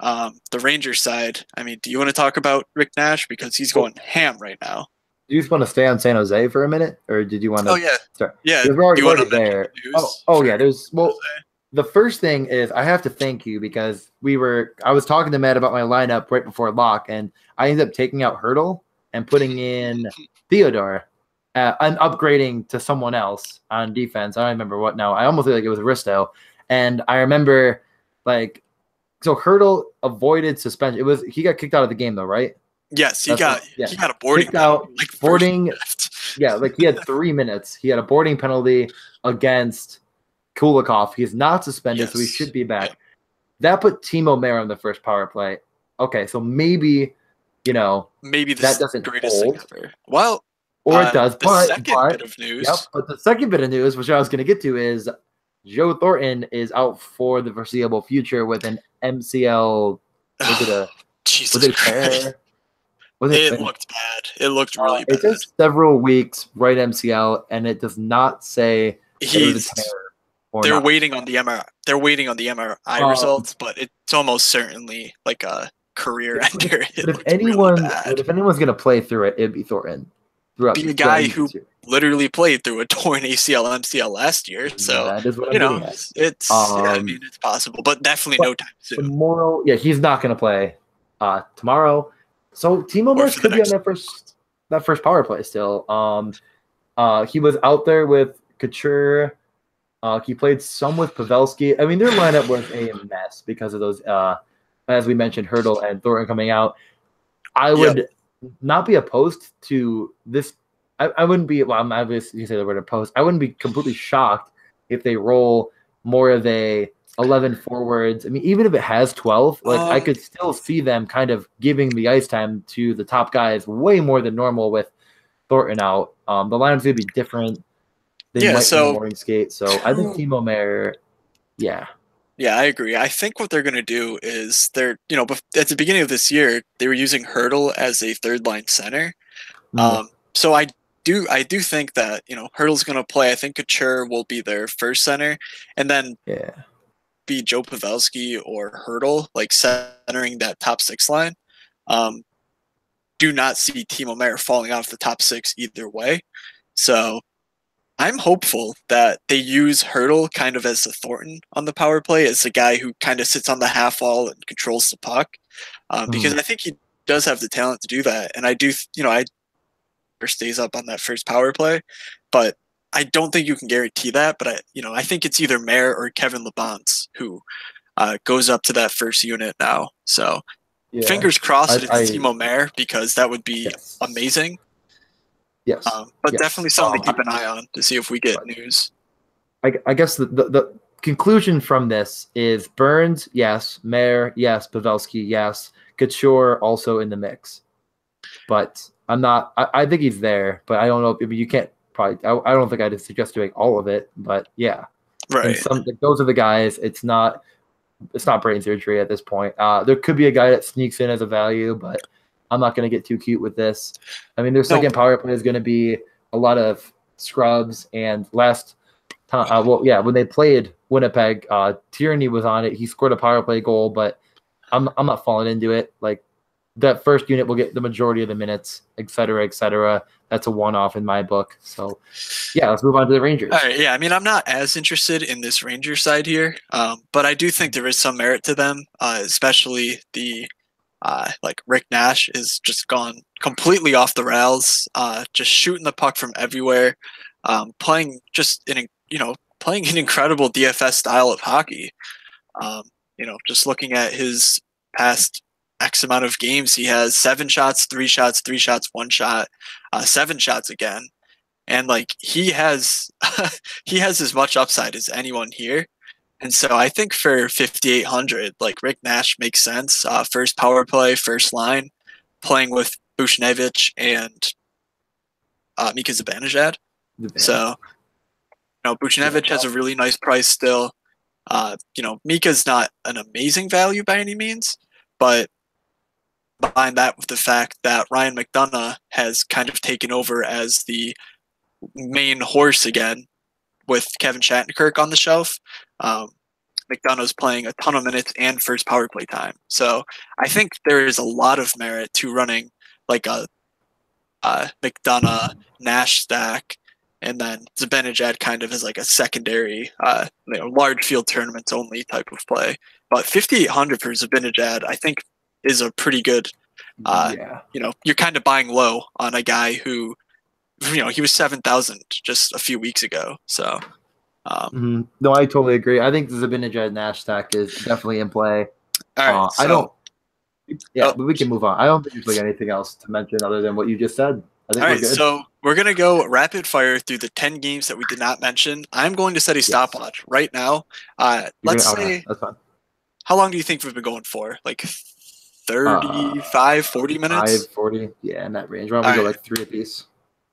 [SPEAKER 1] The Rangers side, do you want to talk about Rick Nash? Because he's going ham right now.
[SPEAKER 2] Do you just want to stay on San Jose for a minute? Or did you want to...
[SPEAKER 1] Oh, yeah.
[SPEAKER 2] Start?
[SPEAKER 1] Yeah.
[SPEAKER 2] We're already there. Oh yeah. the first thing is I have to thank you because I was talking to Matt about my lineup right before lock, and I ended up taking out Hurdle and putting in Theodore. I'm upgrading to someone else on defense. I don't remember what now. I almost feel like it was Risto, and I remember like so Hurdle avoided suspension. He got kicked out of the game though, right?
[SPEAKER 1] Yes, he got a boarding
[SPEAKER 2] kicked out.
[SPEAKER 1] like
[SPEAKER 2] Boarding. Yeah, like he had 3 minutes. He had a boarding penalty against Kulikov. He's not suspended, so he should be back. Yeah. That put Timo Meyer on the first power play. Okay, so maybe
[SPEAKER 1] that doesn't greatest
[SPEAKER 2] hold.
[SPEAKER 1] Thing ever. Well,
[SPEAKER 2] or it does.
[SPEAKER 1] The second bit of news.
[SPEAKER 2] Yep, but the second bit of news, which I was going to get to, is Joe Thornton is out for the foreseeable future with an MCL.
[SPEAKER 1] Jesus Christ. It looked bad. It looked really bad.
[SPEAKER 2] It says several weeks, right MCL, and it does not say
[SPEAKER 1] they're waiting on the MRI. They're waiting on the MRI results, but it's almost certainly like a career ender.
[SPEAKER 2] But if anyone's gonna play through it, it'd be Thornton.
[SPEAKER 1] Be a guy who literally played through a torn ACL, MCL last year. So
[SPEAKER 2] that is what
[SPEAKER 1] it's I mean, it's possible, but definitely no time soon.
[SPEAKER 2] Tomorrow, he's not gonna play tomorrow. So Timo Meyer could be on that first power play still. He was out there with Couture. He played some with Pavelski. I mean, their lineup was a mess because of those, as we mentioned, Hurdle and Thornton coming out. I would not be opposed to this. I wouldn't be. Well, I'm obviously you say the word opposed. I wouldn't be completely shocked if they roll more of a 11 forwards. I mean, even if it has 12, I could still see them kind of giving the ice time to the top guys way more than normal with Thornton out. The lineup's going to be different. They might be morning skate. So I think Timo Meyer,
[SPEAKER 1] Yeah, I agree. I think what they're going to do is at the beginning of this year, they were using Hurdle as a third line center. So I do think that, Hurdle's going to play. I think Couture will be their first center, and then be Joe Pavelski or Hurdle, like centering that top 6 line. Do not see Timo Meyer falling off the top 6 either way. So I'm hopeful that they use Hurdle kind of as a Thornton on the power play, as a guy who kind of sits on the half wall and controls the puck, because I think he does have the talent to do that. And I do, stays up on that first power play, but I don't think you can guarantee that. But I think it's either Meyer or Kevin Labanc who goes up to that first unit now. So fingers crossed it's Timo Meyer, because that would be amazing.
[SPEAKER 2] Yes,
[SPEAKER 1] but definitely something to keep an eye on to see if we get news.
[SPEAKER 2] I guess the conclusion from this is Burns, yes, Meyer, yes, Pavelski, yes, Couture also in the mix. But I'm not. I think he's there, but I don't know. I mean, you can't probably. I don't think I'd suggest doing all of it, but yeah,
[SPEAKER 1] right.
[SPEAKER 2] Those are the guys. It's not brain surgery at this point. There could be a guy that sneaks in as a value, but I'm not going to get too cute with this. I mean, their second power play is going to be a lot of scrubs. And last time, when they played Winnipeg, Tierney was on it. He scored a power play goal, but I'm not falling into it. Like, that first unit will get the majority of the minutes, et cetera, et cetera. That's a one-off in my book. So, let's move on to the Rangers.
[SPEAKER 1] All right, I mean, I'm not as interested in this Ranger side here, but I do think there is some merit to them, especially the Rick Nash is just gone completely off the rails, just shooting the puck from everywhere, playing playing an incredible DFS style of hockey. Just looking at his past X amount of games, he has 7 shots, 3 shots, 3 shots, 1 shot, 7 shots again. And he has he has as much upside as anyone here. And so I think for 5,800, Rick Nash makes sense. First power play, first line, playing with Buchnevich and Mika Zibanejad. So, Buchnevich has a really nice price still. Mika's not an amazing value by any means, but combine that with the fact that Ryan McDonagh has kind of taken over as the main horse again with Kevin Shattenkirk on the shelf. McDonough's playing a ton of minutes and first power play time. So I think there is a lot of merit to running a McDonagh Nash stack and then Zibanejad kind of is like a secondary, large field tournaments only type of play. But 5,800 for Zibanejad, I think, is a pretty good.
[SPEAKER 2] Yeah.
[SPEAKER 1] You're kind of buying low on a guy who, he was 7,000 just a few weeks ago. So,
[SPEAKER 2] No, I totally agree. I think the Zibanejad Nash stack is definitely in play.
[SPEAKER 1] all right,
[SPEAKER 2] I don't. Yeah,
[SPEAKER 1] Oh.
[SPEAKER 2] but we can move on. I don't think there's like anything else to mention other than what you just said. I think
[SPEAKER 1] All
[SPEAKER 2] we're
[SPEAKER 1] right,
[SPEAKER 2] good.
[SPEAKER 1] so we're going to go rapid fire through the 10 games that we did not mention. I'm going to set a stopwatch right now. Let's say,
[SPEAKER 2] that's fine.
[SPEAKER 1] how long do you think we've been going for? Like 35, 40 minutes?
[SPEAKER 2] 40, yeah, in that range. Why don't we go like 3 apiece?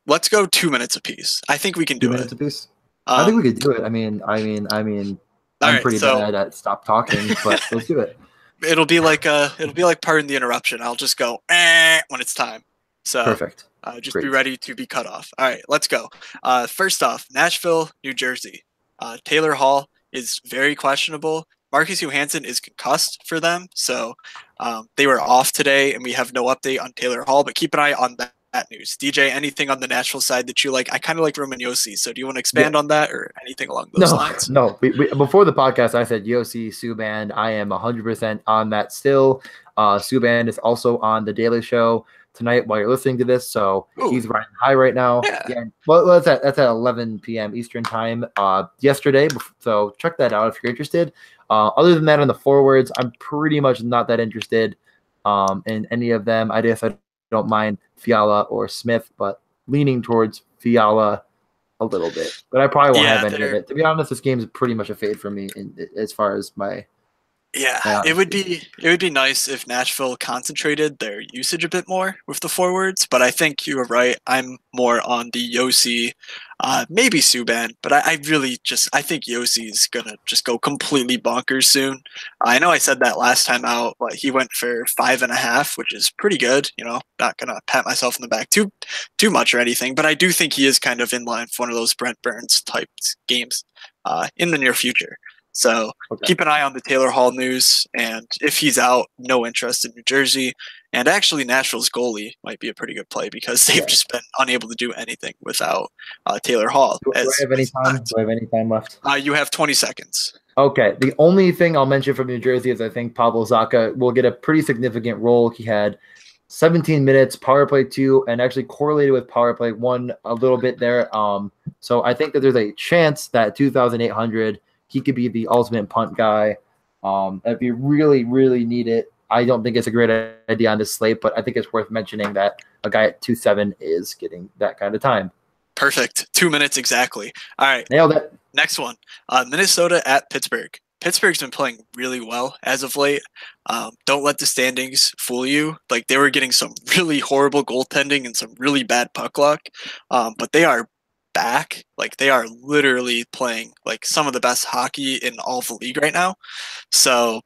[SPEAKER 1] Let's go 2 minutes apiece. I think we can do
[SPEAKER 2] 2 minutes
[SPEAKER 1] it.
[SPEAKER 2] apiece? I think we could do it. I mean, I'm pretty bad at stop talking, but let's do it.
[SPEAKER 1] It'll be like pardon the interruption. I'll just go when it's time. So
[SPEAKER 2] perfect.
[SPEAKER 1] Just Great. Be ready to be cut off. All right, let's go. First off, Nashville, New Jersey. Taylor Hall is very questionable. Marcus Johansson is concussed for them, so they were off today, and we have no update on Taylor Hall. But keep an eye on that news. DJ, anything on the Nashville side that you like? I kind of like Roman Josi, so do you want to expand on that or anything along those lines?
[SPEAKER 2] No. Before the podcast, I said Josi, Subban. I am 100% on that still. Subban is also on the Daily Show tonight while you're listening to this, so he's riding high right now. Yeah. Well, that's at 11 p.m. Eastern time. Yesterday, so check that out if you're interested. Other than that, on the forwards, I'm pretty much not that interested in any of them. I guess I don't mind Fiala or Smith, but leaning towards Fiala a little bit. But I probably won't have any of it. To be honest, this game is pretty much a fade for me as far as my.
[SPEAKER 1] Yeah, it would be nice if Nashville concentrated their usage a bit more with the forwards, but I think you were right. I'm more on the Josi, maybe Subban, but I think Josi is gonna just go completely bonkers soon. I know I said that last time out, but he went for 5.5, which is pretty good. Not gonna pat myself in the back too much or anything, but I do think he is kind of in line for one of those Brent Burns type games in the near future. So keep an eye on the Taylor Hall news, and if he's out, no interest in New Jersey. And actually, Nashville's goalie might be a pretty good play because they've just been unable to do anything without Taylor Hall.
[SPEAKER 2] Do I have any time? Do I have any time left?
[SPEAKER 1] You have 20 seconds.
[SPEAKER 2] Okay. The only thing I'll mention from New Jersey is I think Pavel Zacha will get a pretty significant role. He had 17 minutes, power play 2, and actually correlated with power play 1 a little bit there. So I think that there's a chance that 2,800 he could be the ultimate punt guy. If you really, really need it, I don't think it's a great idea on this slate, but I think it's worth mentioning that a guy at 2.7 is getting that kind of time.
[SPEAKER 1] Perfect. 2 minutes exactly. All right.
[SPEAKER 2] Nailed it.
[SPEAKER 1] Next one. Minnesota at Pittsburgh. Pittsburgh's been playing really well as of late. Don't let the standings fool you. Like, they were getting some really horrible goaltending and some really bad puck luck, but they are back. Like, they are literally playing like some of the best hockey in all of the league right now. So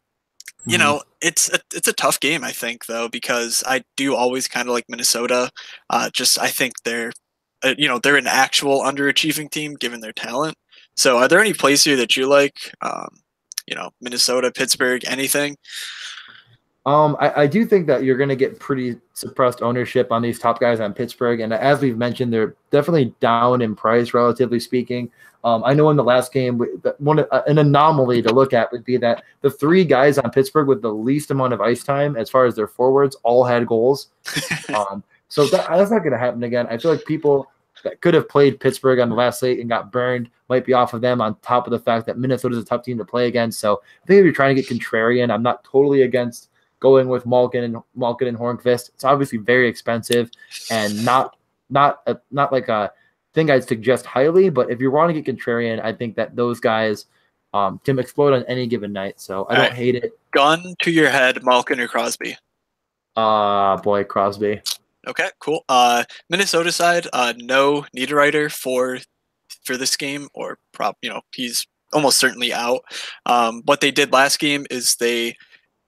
[SPEAKER 1] it's a tough game, I think, though, because I do always kind of like Minnesota. I think they're they're an actual underachieving team given their talent. So are there any plays here that you like? Minnesota, Pittsburgh, anything?
[SPEAKER 2] I do think that you're going to get pretty suppressed ownership on these top guys on Pittsburgh. And as we've mentioned, they're definitely down in price, relatively speaking. I know in the last game, an anomaly to look at would be that the 3 guys on Pittsburgh with the least amount of ice time, as far as their forwards, all had goals. So that's not going to happen again. I feel like people that could have played Pittsburgh on the last slate and got burned might be off of them, on top of the fact that Minnesota is a tough team to play against. So I think if you're trying to get contrarian, I'm not totally against going with Malkin and Hornqvist. It's obviously very expensive and not like a thing I'd suggest highly, but if you want to get contrarian, I think that those guys can explode on any given night. So I don't hate it.
[SPEAKER 1] Gun to your head, Malkin or Crosby?
[SPEAKER 2] Boy, Crosby.
[SPEAKER 1] Okay, cool. Minnesota side, no Niederreiter for this game, or he's almost certainly out. What they did last game is they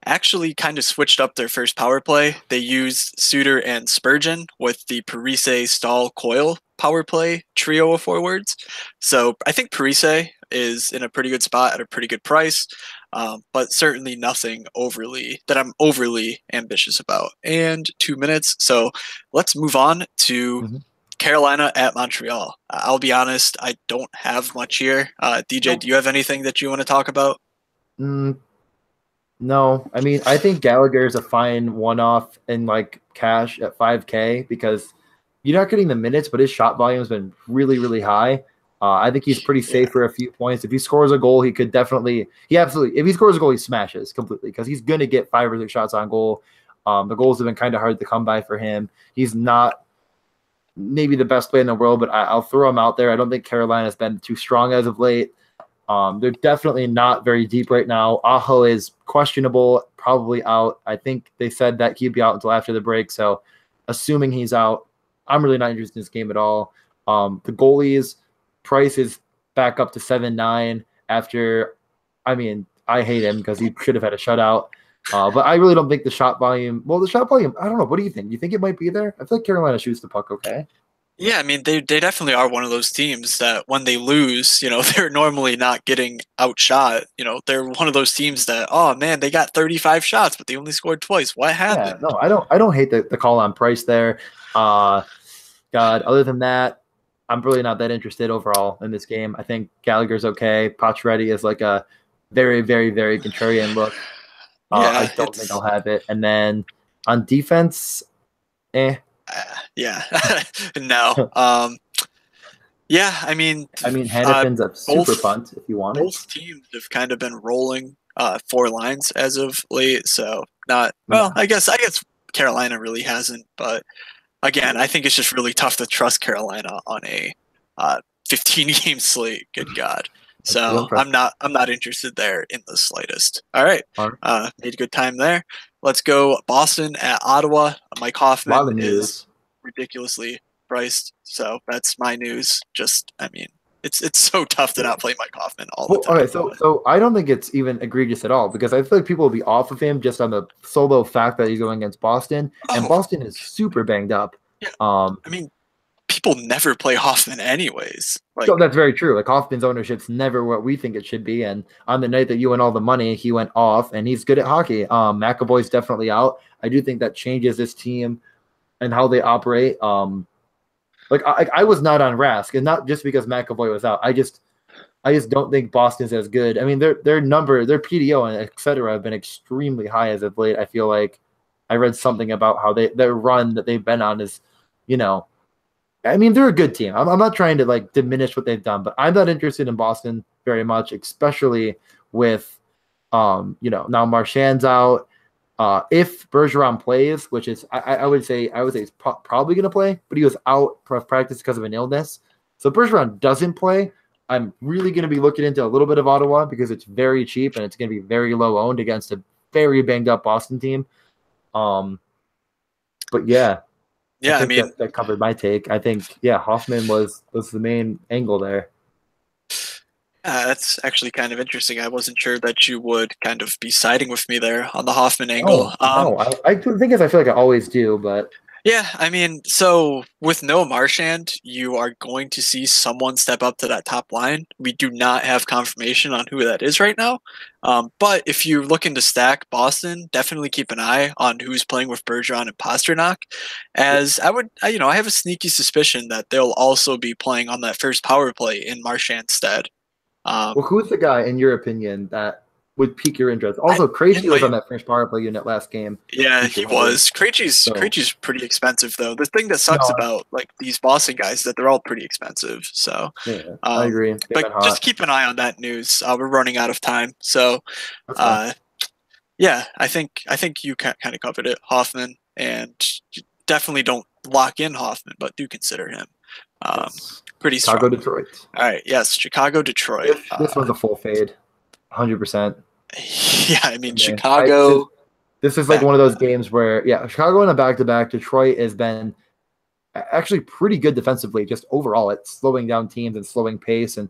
[SPEAKER 1] actually kind of switched up their first power play. They used Suter and Spurgeon with the Parise, Stahl, Coyle power play trio of forwards. So I think Parise is in a pretty good spot at a pretty good price, but certainly nothing that I'm overly ambitious about. And 2 minutes. So let's move on to Carolina at Montreal. I'll be honest, I don't have much here. DJ, do you have anything that you want to talk about?
[SPEAKER 2] Mm, no, I mean, I think Gallagher is a fine one-off in like cash at 5K because you're not getting the minutes, but his shot volume has been really, really high. I think he's pretty
[SPEAKER 1] Yeah.
[SPEAKER 2] safe for a few points. If he scores a goal, he could definitely, if he scores a goal, he smashes completely because he's going to get 5 or 6 shots on goal. The goals have been kind of hard to come by for him. He's not maybe the best player in the world, but I'll throw him out there. I don't think Carolina's been too strong as of late. They're definitely not very deep right now. Aho is questionable, probably out. I think they said that he'd be out until after the break. So assuming he's out, I'm really not interested in this game at all. The goalies, Price is back up to 7-9 after, I mean, I hate him because he should have had a shutout. But I really don't think the shot volume, I don't know. What do you think? You think it might be there? I feel like Carolina shoots the puck okay.
[SPEAKER 1] Yeah, I mean they definitely are one of those teams that when they lose, they're normally not getting outshot. They're one of those teams that, oh man, they got 35 shots, but they only scored twice. What happened?
[SPEAKER 2] Yeah, no, I don't hate the call on Price there. God, other than that, I'm really not that interested overall in this game. I think Gallagher's okay. Pacioretty is like a very, very, very contrarian look. I don't think I'll have it. And then on defense,
[SPEAKER 1] yeah, no. Yeah, I mean,
[SPEAKER 2] Hannafin's a super punt if you want it.
[SPEAKER 1] Both teams have kind of been rolling 4 lines as of late, so not well. I guess Carolina really hasn't, but again, I think it's just really tough to trust Carolina on a 15 game slate. Good God. So I'm not interested there in the slightest. All right. Made a good time there. Let's go Boston at Ottawa. Mike Hoffman is ridiculously priced. So that's my news. It's so tough to not play Mike Hoffman all the time.
[SPEAKER 2] Okay, so I don't think it's even egregious at all because I feel like people will be off of him just on the solo fact that he's going against Boston, and Boston is super banged up.
[SPEAKER 1] Yeah. I mean, people never play Hoffman anyways.
[SPEAKER 2] So that's very true. Like Hoffman's ownership's never what we think it should be. And on the night that you won all the money, he went off and he's good at hockey. McAvoy's definitely out. I do think that changes this team and how they operate. I was not on Rask, and not just because McAvoy was out. I just don't think Boston's as good. I mean, their PDO and et cetera have been extremely high as of late. I feel like I read something about how their run that they've been on is, I mean, they're a good team. I'm not trying to diminish what they've done, but I'm not interested in Boston very much, especially with, now Marchand's out. If Bergeron plays, which is I would say he's probably going to play, but he was out of practice because of an illness. So if Bergeron doesn't play, I'm really going to be looking into a little bit of Ottawa because it's very cheap and it's going to be very low owned against a very banged up Boston team. But yeah.
[SPEAKER 1] Yeah, I mean
[SPEAKER 2] that covered my take. I think Hoffman was the main angle there.
[SPEAKER 1] That's actually kind of interesting. I wasn't sure that you would kind of be siding with me there on the Hoffman angle.
[SPEAKER 2] I think I feel like I always do, but
[SPEAKER 1] yeah, I mean, so with no Marchand, you are going to see someone step up to that top line. We do not have confirmation on who that is right now. But if you're looking to stack Boston, definitely keep an eye on who's playing with Bergeron and Pastrnak. As I have a sneaky suspicion that they'll also be playing on that first power play in Marchand's stead.
[SPEAKER 2] Who's the guy, in your opinion, that would pique your interest? Also, Krejci was on that French power play unit last game.
[SPEAKER 1] Yeah, he was. Krejci's pretty expensive, though. The thing that sucks about these Boston guys is that they're all pretty expensive. So
[SPEAKER 2] yeah, I agree.
[SPEAKER 1] But just keep an eye on that news. We're running out of time, so yeah, I think you kind of covered it, Hoffman, and definitely don't lock in Hoffman, but do consider him. Pretty strong.
[SPEAKER 2] Chicago, Detroit.
[SPEAKER 1] All right, yes, Chicago, Detroit.
[SPEAKER 2] This was a full fade, 100%.
[SPEAKER 1] Yeah, I mean, Chicago.
[SPEAKER 2] This is like one of those games where, Chicago in a back-to-back. Detroit has been actually pretty good defensively, just overall. It's slowing down teams and slowing pace and,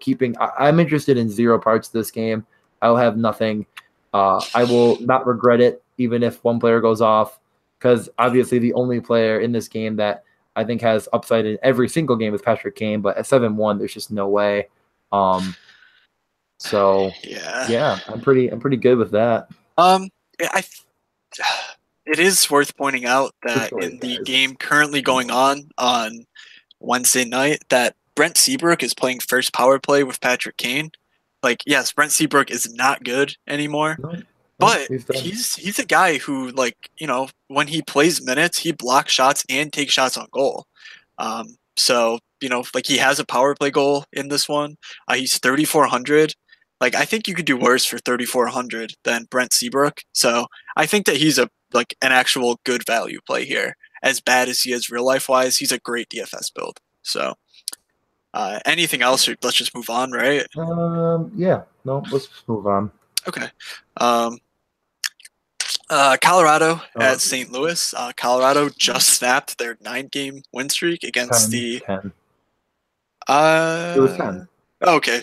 [SPEAKER 2] keeping. I'm interested in 0 parts of this game. I'll have nothing. I will not regret it, even if one player goes off, because obviously the only player in this game that I think has upside in every single game is Patrick Kane, but at 7-1, there's just no way. So yeah, I'm pretty good with that.
[SPEAKER 1] It is worth pointing out that in the game currently going on Wednesday night that Brent Seabrook is playing first power play with Patrick Kane. Like, yes, Brent Seabrook is not good anymore,
[SPEAKER 2] No, no,
[SPEAKER 1] but
[SPEAKER 2] he's done.
[SPEAKER 1] he's a guy who, like, you know, when he plays minutes, he blocks shots and takes shots on goal. So, you know, like, he has a power play goal in this one. He's 3,400. Like, I think you could do worse for 3,400 than Brent Seabrook. So I think that he's an actual good value play here. As bad as he is real life wise, he's a great DFS build. So anything else? Or let's just move on, right?
[SPEAKER 2] Yeah. No, let's just move on.
[SPEAKER 1] Okay. Colorado at St. Louis. Colorado just snapped their 9-game win streak against
[SPEAKER 2] 10.
[SPEAKER 1] It
[SPEAKER 2] was 10.
[SPEAKER 1] Okay.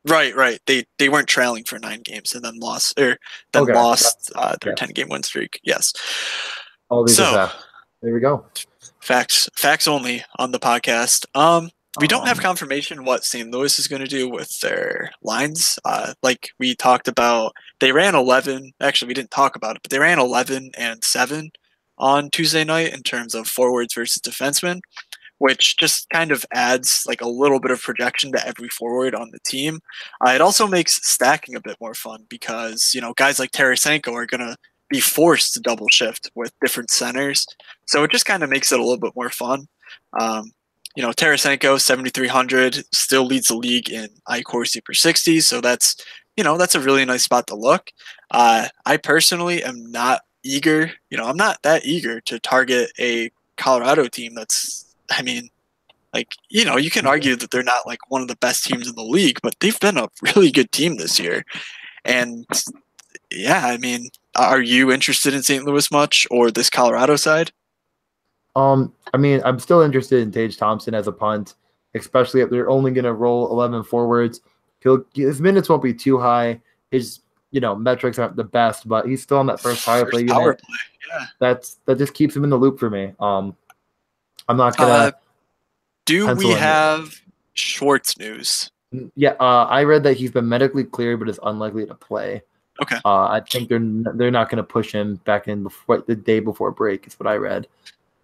[SPEAKER 1] Right. They weren't trailing for 9 games and then lost their 10-game win streak. Yes.
[SPEAKER 2] All these are facts. There we go.
[SPEAKER 1] Facts only on the podcast. We don't have confirmation what St. Louis is going to do with their lines. Like we talked about, they ran 11. Actually, we didn't talk about it, but they ran 11 and 7 on Tuesday night in terms of forwards versus defensemen, which just kind of adds like a little bit of projection to every forward on the team. It also makes stacking a bit more fun because, you know, guys like Tarasenko are going to be forced to double shift with different centers. So it just kind of makes it a little bit more fun. You know, Tarasenko, 7,300, still leads the league in iCourse per 60. So that's, you know, that's a really nice spot to look. I personally am not eager, you know, I'm not that eager to target a Colorado team that's, I mean, like, you know, you can argue that they're not like one of the best teams in the league, but they've been a really good team this year. And yeah, I mean, are you interested in St. Louis much or this Colorado side?
[SPEAKER 2] I mean, I'm still interested in Tage Thompson as a punt, especially if they're only going to roll 11 forwards. His minutes won't be too high. His, you know, metrics aren't the best, but he's still on that first power play unit.
[SPEAKER 1] Yeah.
[SPEAKER 2] That just keeps him in the loop for me. I'm not gonna.
[SPEAKER 1] Do we have Schwartz news?
[SPEAKER 2] Yeah, I read that he's been medically cleared, but is unlikely to play.
[SPEAKER 1] Okay.
[SPEAKER 2] I think they're not going to push him back in the day before break. Is what I read.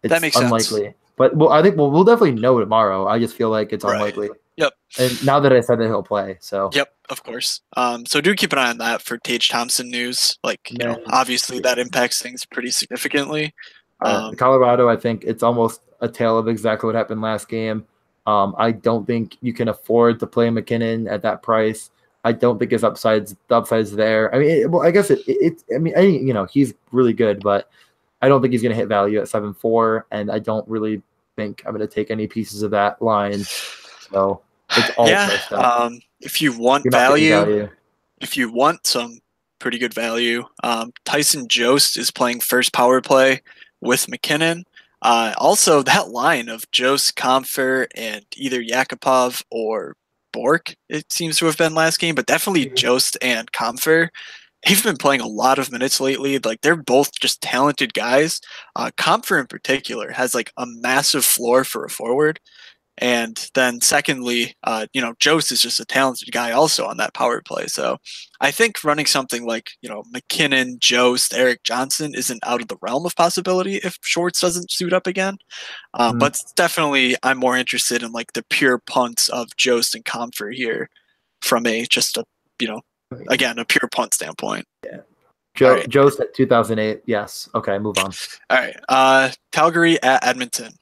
[SPEAKER 1] That makes
[SPEAKER 2] unlikely.
[SPEAKER 1] sense.
[SPEAKER 2] But I think we'll definitely know tomorrow. I just feel like it's unlikely.
[SPEAKER 1] Yep.
[SPEAKER 2] And now that I said that he'll play, so.
[SPEAKER 1] Yep, of course. So do keep an eye on that for Tage Thompson news. Like, you know, obviously that impacts things pretty significantly.
[SPEAKER 2] Colorado, I think it's almost a tale of exactly what happened last game. I don't think you can afford to play McKinnon at that price. I don't think the upside's there. I mean, I guess you know, he's really good, but I don't think he's going to hit value at 7.4, and I don't really think I'm going to take any pieces of that line. So it's all priced up.
[SPEAKER 1] If you want value, if you want some pretty good value, Tyson Jost is playing first power play with McKinnon. Also, that line of Jost, Compher, and either Yakupov or Bork, it seems to have been last game, but definitely Jost and Compher. They've been playing a lot of minutes lately. Like, they're both just talented guys. Compher in particular has like a massive floor for a forward. And then secondly, you know, Jost is just a talented guy also on that power play. So I think running something like, you know, McKinnon, Jost, Eric Johnson isn't out of the realm of possibility if Schwartz doesn't suit up again. But definitely I'm more interested in like the pure punts of Jost and Compher here from a pure punt standpoint.
[SPEAKER 2] Yeah. Jost at 2008. Yes. Okay, move on.
[SPEAKER 1] All right. Calgary at Edmonton.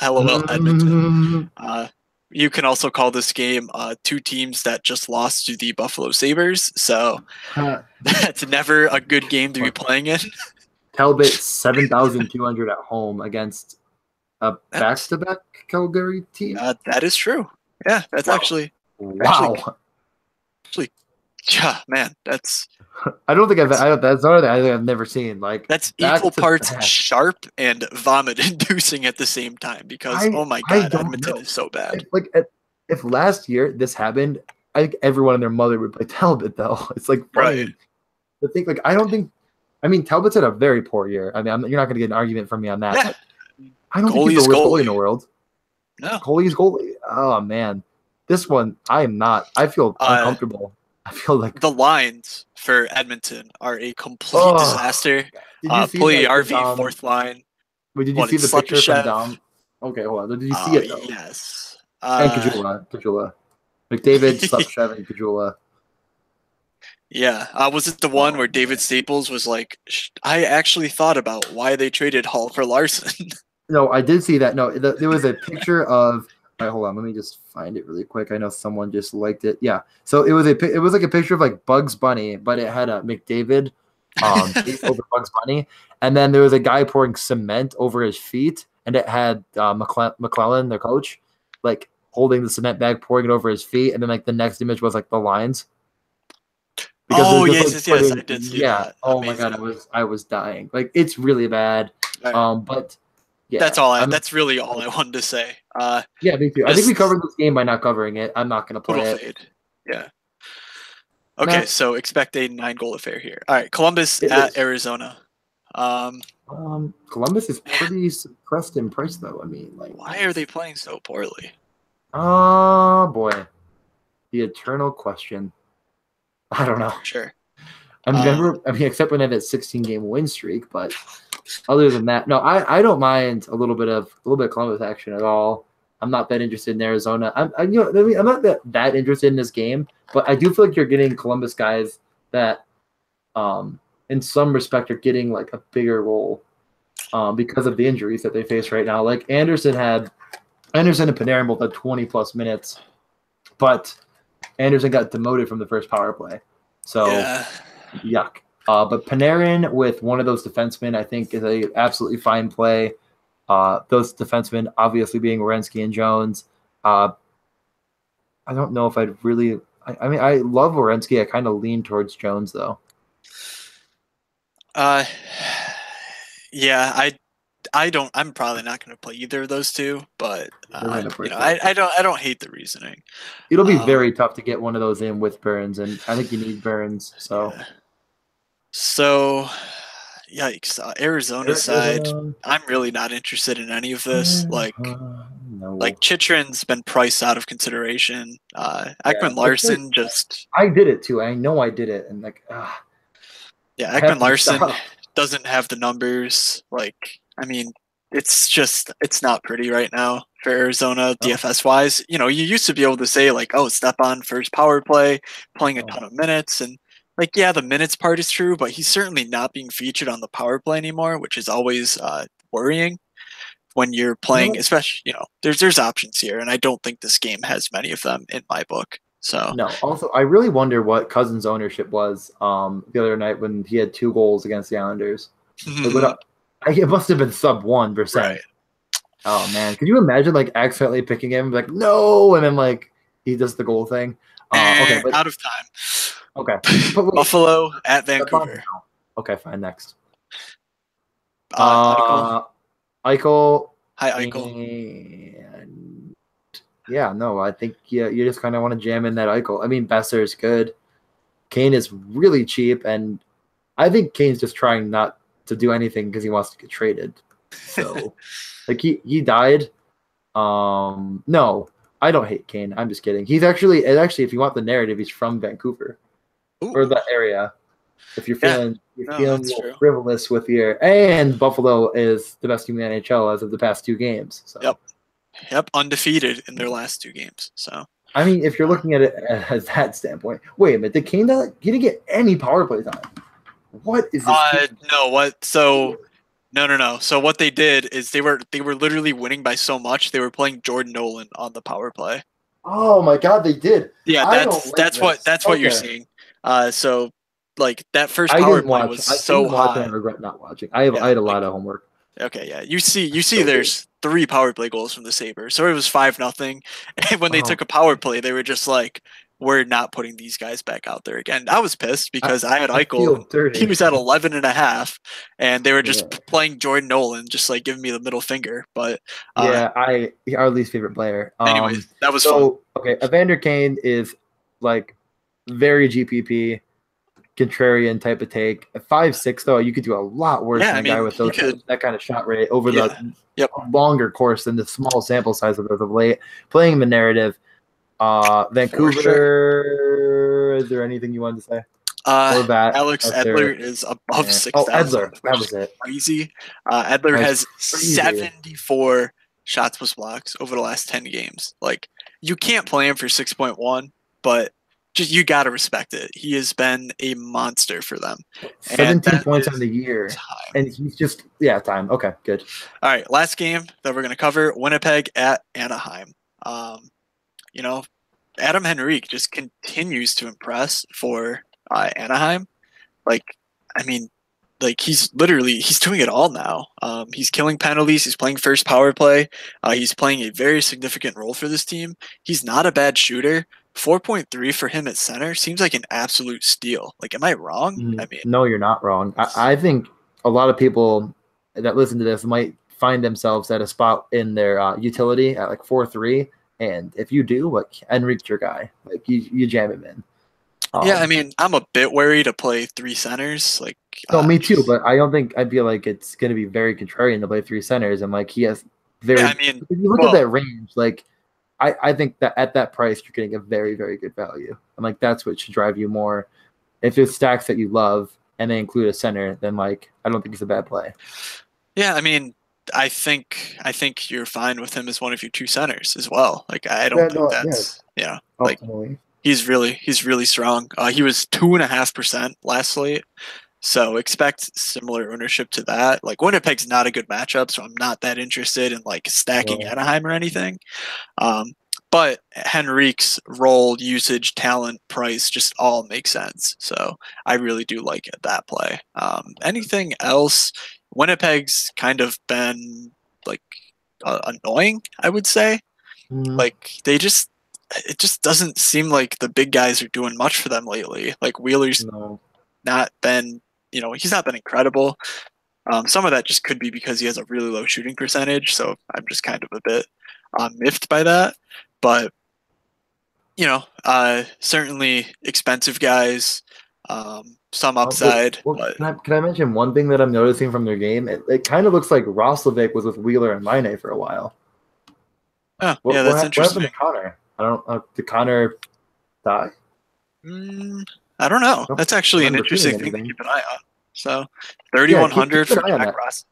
[SPEAKER 1] LOL, Edmonton. You can also call this game two teams that just lost to the Buffalo Sabres. So that's never a good game to be playing in.
[SPEAKER 2] Talbot 7,200 at home against a back-to-back Calgary team.
[SPEAKER 1] That is true. Yeah, that's actually.
[SPEAKER 2] Wow.
[SPEAKER 1] Actually, yeah, man, that's.
[SPEAKER 2] I don't think that's another thing I've never seen. Like,
[SPEAKER 1] that's equal parts sharp and vomit-inducing at the same time because oh my god, Edmonton is so bad.
[SPEAKER 2] Like, if last year this happened, I think everyone and their mother would play Talbot. Though it's like funny.
[SPEAKER 1] Right.
[SPEAKER 2] The thing, like, I don't think. I mean, Talbot's had a very poor year. I mean, you're not going to get an argument from me on that.
[SPEAKER 1] Yeah.
[SPEAKER 2] I don't think he's the worst goalie in the world.
[SPEAKER 1] No,
[SPEAKER 2] goalie's goalie. Oh man, this one I am not. I feel uncomfortable. I feel like
[SPEAKER 1] the lines for Edmonton are a complete disaster. Pulley RV fourth line.
[SPEAKER 2] Did you see the picture from Dom? Okay, hold on. Did you see it though?
[SPEAKER 1] Yes.
[SPEAKER 2] And Kajula. McDavid, Slepchev, and Kajula.
[SPEAKER 1] Yeah. Was it the one where David Staples was like, I actually thought about why they traded Hall for Larson?
[SPEAKER 2] No, I did see that. No, there was a picture of. All right, hold on. Let me just find it really quick. I know someone just liked it. Yeah. So it was like a picture of like Bugs Bunny, but it had a McDavid face over Bugs Bunny, and then there was a guy pouring cement over his feet, and it had McClellan, the coach, like holding the cement bag, pouring it over his feet, and then like the next image was like the lines. Because
[SPEAKER 1] Oh,
[SPEAKER 2] they're
[SPEAKER 1] yes,
[SPEAKER 2] just
[SPEAKER 1] yes,
[SPEAKER 2] like
[SPEAKER 1] yes.
[SPEAKER 2] putting,
[SPEAKER 1] I did see
[SPEAKER 2] yeah.
[SPEAKER 1] that.
[SPEAKER 2] Oh my
[SPEAKER 1] Amazing.
[SPEAKER 2] god, I was dying. Like it's really bad.
[SPEAKER 1] All right.
[SPEAKER 2] But yeah,
[SPEAKER 1] That's really all I wanted to say.
[SPEAKER 2] Yeah, me too. I think we
[SPEAKER 1] Just
[SPEAKER 2] covered this game by not covering it. I'm not going to play
[SPEAKER 1] total
[SPEAKER 2] it.
[SPEAKER 1] fade. Yeah. Okay,
[SPEAKER 2] Next,
[SPEAKER 1] so expect a 9-goal affair here. All right, Columbus
[SPEAKER 2] it
[SPEAKER 1] at
[SPEAKER 2] is.
[SPEAKER 1] Arizona.
[SPEAKER 2] Columbus is pretty suppressed in price, though. I mean, like,
[SPEAKER 1] Why are they playing so poorly?
[SPEAKER 2] oh boy, the eternal question. I don't know.
[SPEAKER 1] Sure.
[SPEAKER 2] I mean, except when they had that 16-game win streak, but other than that, no, I don't mind a little bit of Columbus action at all. I'm not that interested in Arizona. I'm not that interested in this game, but I do feel like you're getting Columbus guys that, in some respect, are getting like a bigger role, because of the injuries that they face right now. Like Anderson and Panarin both had 20+ minutes, but Anderson got demoted from the first power play, so
[SPEAKER 1] Yeah.
[SPEAKER 2] yuck. But Panarin with one of those defensemen, I think, is a absolutely fine play. Those defensemen obviously being Werenski and Jones. I don't know if I'd really. I mean, I love Werenski. I kind of lean towards Jones though.
[SPEAKER 1] Yeah, I don't. I'm probably not going to play either of those two, but
[SPEAKER 2] They're
[SPEAKER 1] I don't hate the reasoning.
[SPEAKER 2] It'll be very tough to get one of those in with Burns, and I think you need Burns. So,
[SPEAKER 1] yeah. So, yikes! Arizona side, I'm really not interested in any of this. Like Chychrun's been priced out of consideration. Ekman Larson just.
[SPEAKER 2] I did it too. I know I did it, and like,
[SPEAKER 1] yeah, Ekman Larson doesn't have the numbers. Like, I mean, it's not pretty right now for Arizona DFS wise. You know, you used to be able to say like, oh, Stepan first power play, playing a ton of minutes, and like, yeah, the minutes part is true, but he's certainly not being featured on the power play anymore, which is always worrying when you're playing. Especially, there's options here, and I don't think this game has many of them in my book. So
[SPEAKER 2] no. Also, I really wonder what Cousins' ownership was the other night when he had 2 goals against the Islanders. It must have been sub 1%. Right. Oh man, could you imagine like accidentally picking him, like no, and then like he does the goal thing? Okay, but,
[SPEAKER 1] out of time.
[SPEAKER 2] Okay,
[SPEAKER 1] Buffalo at Vancouver.
[SPEAKER 2] Okay, fine. Next,
[SPEAKER 1] Eichel. Hi,
[SPEAKER 2] Eichel. And yeah, no, I think you just kind of want to jam in that Eichel. I mean, Besser is good. Kane is really cheap, and I think Kane's just trying not to do anything because he wants to get traded. So, like he died. No, I don't hate Kane. I'm just kidding. He's actually, if you want the narrative, he's from Vancouver.
[SPEAKER 1] Ooh.
[SPEAKER 2] Or that area. If you're feeling a little frivolous with and Buffalo is the best team in the NHL as of the past 2 games. So.
[SPEAKER 1] Yep, undefeated in their last 2 games. So
[SPEAKER 2] I mean, if you're looking at it as that standpoint, wait a minute, did Kane not? He didn't get any power play time. What is this?
[SPEAKER 1] No, what? So no. So what they did is they were literally winning by so much they were playing Jordan Nolan on the power play.
[SPEAKER 2] Oh my god, they did.
[SPEAKER 1] Yeah, that's what you're seeing. So like that first power play was so high.
[SPEAKER 2] I regret not watching. I had a lot of homework.
[SPEAKER 1] Okay, yeah. You see there's 3 power play goals from the Sabres. So it was 5-0. And when they took a power play, they were just like, we're not putting these guys back out there again. I was pissed because I had Eichel. He was at 11.5, and they were just playing Jordan Nolan, just like giving me the middle finger. But
[SPEAKER 2] our least favorite player.
[SPEAKER 1] Anyways, that was fun.
[SPEAKER 2] Okay, Evander Kane is like very GPP. Contrarian type of take. At 5'6", though, you could do a lot worse than a guy with that kind of shot rate over the longer course than the small sample size of late. Playing the narrative. Vancouver. Sure. Is there anything you wanted to say?
[SPEAKER 1] Alex Edler is above 6,000.
[SPEAKER 2] Edler. That was it.
[SPEAKER 1] Crazy. Edler has 74 shots plus blocks over the last 10 games. Like, you can't play him for 6.1, but just you got to respect it. He has been a monster for them.
[SPEAKER 2] 17 points on the year.
[SPEAKER 1] Time.
[SPEAKER 2] And he's just, time. Okay, good.
[SPEAKER 1] All right, last game that we're going to cover, Winnipeg at Anaheim. You know, Adam Henrique just continues to impress for Anaheim. Like, I mean, like he's doing it all now. He's killing penalties. He's playing first power play. He's playing a very significant role for this team. He's not a bad shooter. 4.3 for him at center seems like an absolute steal. Like, am I wrong? I mean,
[SPEAKER 2] no, you're not wrong. I think a lot of people that listen to this might find themselves at a spot in their utility at like 4.3. And if you do, like, Henrique's your guy. Like, you jam him in.
[SPEAKER 1] Yeah, I mean, I'm a bit wary to play 3 centers. Like,
[SPEAKER 2] no, me too. But I feel like it's going to be very contrarian to play 3 centers, and like he has very.
[SPEAKER 1] Yeah, I mean,
[SPEAKER 2] if you look at that range, like I think that at that price you're getting a very, very good value, and like that's what should drive you more. If there's stacks that you love and they include a center, then like I don't think it's a bad play.
[SPEAKER 1] Yeah, I mean, I think you're fine with him as one of your 2 centers as well. Like, I don't think that's like. He's really strong. He was 2.5% last slate, so expect similar ownership to that. Like, Winnipeg's not a good matchup, so I'm not that interested in like stacking Anaheim or anything. But Henrique's role, usage, talent, price just all make sense. So I really do like that play. Anything else? Winnipeg's kind of been like annoying, I would say. Like, it just doesn't seem like the big guys are doing much for them lately. Like, Wheeler's not been, he's not been incredible. Some of that just could be because he has a really low shooting percentage, so I'm just kind of a bit miffed by that. But, certainly expensive guys, some upside. But
[SPEAKER 2] can I mention one thing that I'm noticing from their game? It kind of looks like Roslovic was with Wheeler and Laine for a while.
[SPEAKER 1] Oh, yeah, that's interesting.
[SPEAKER 2] What happened to Connor? I don't. Did Connor die?
[SPEAKER 1] I don't know. That's actually an interesting thing to keep an eye on. So, 3,100 for Jack Roslovic.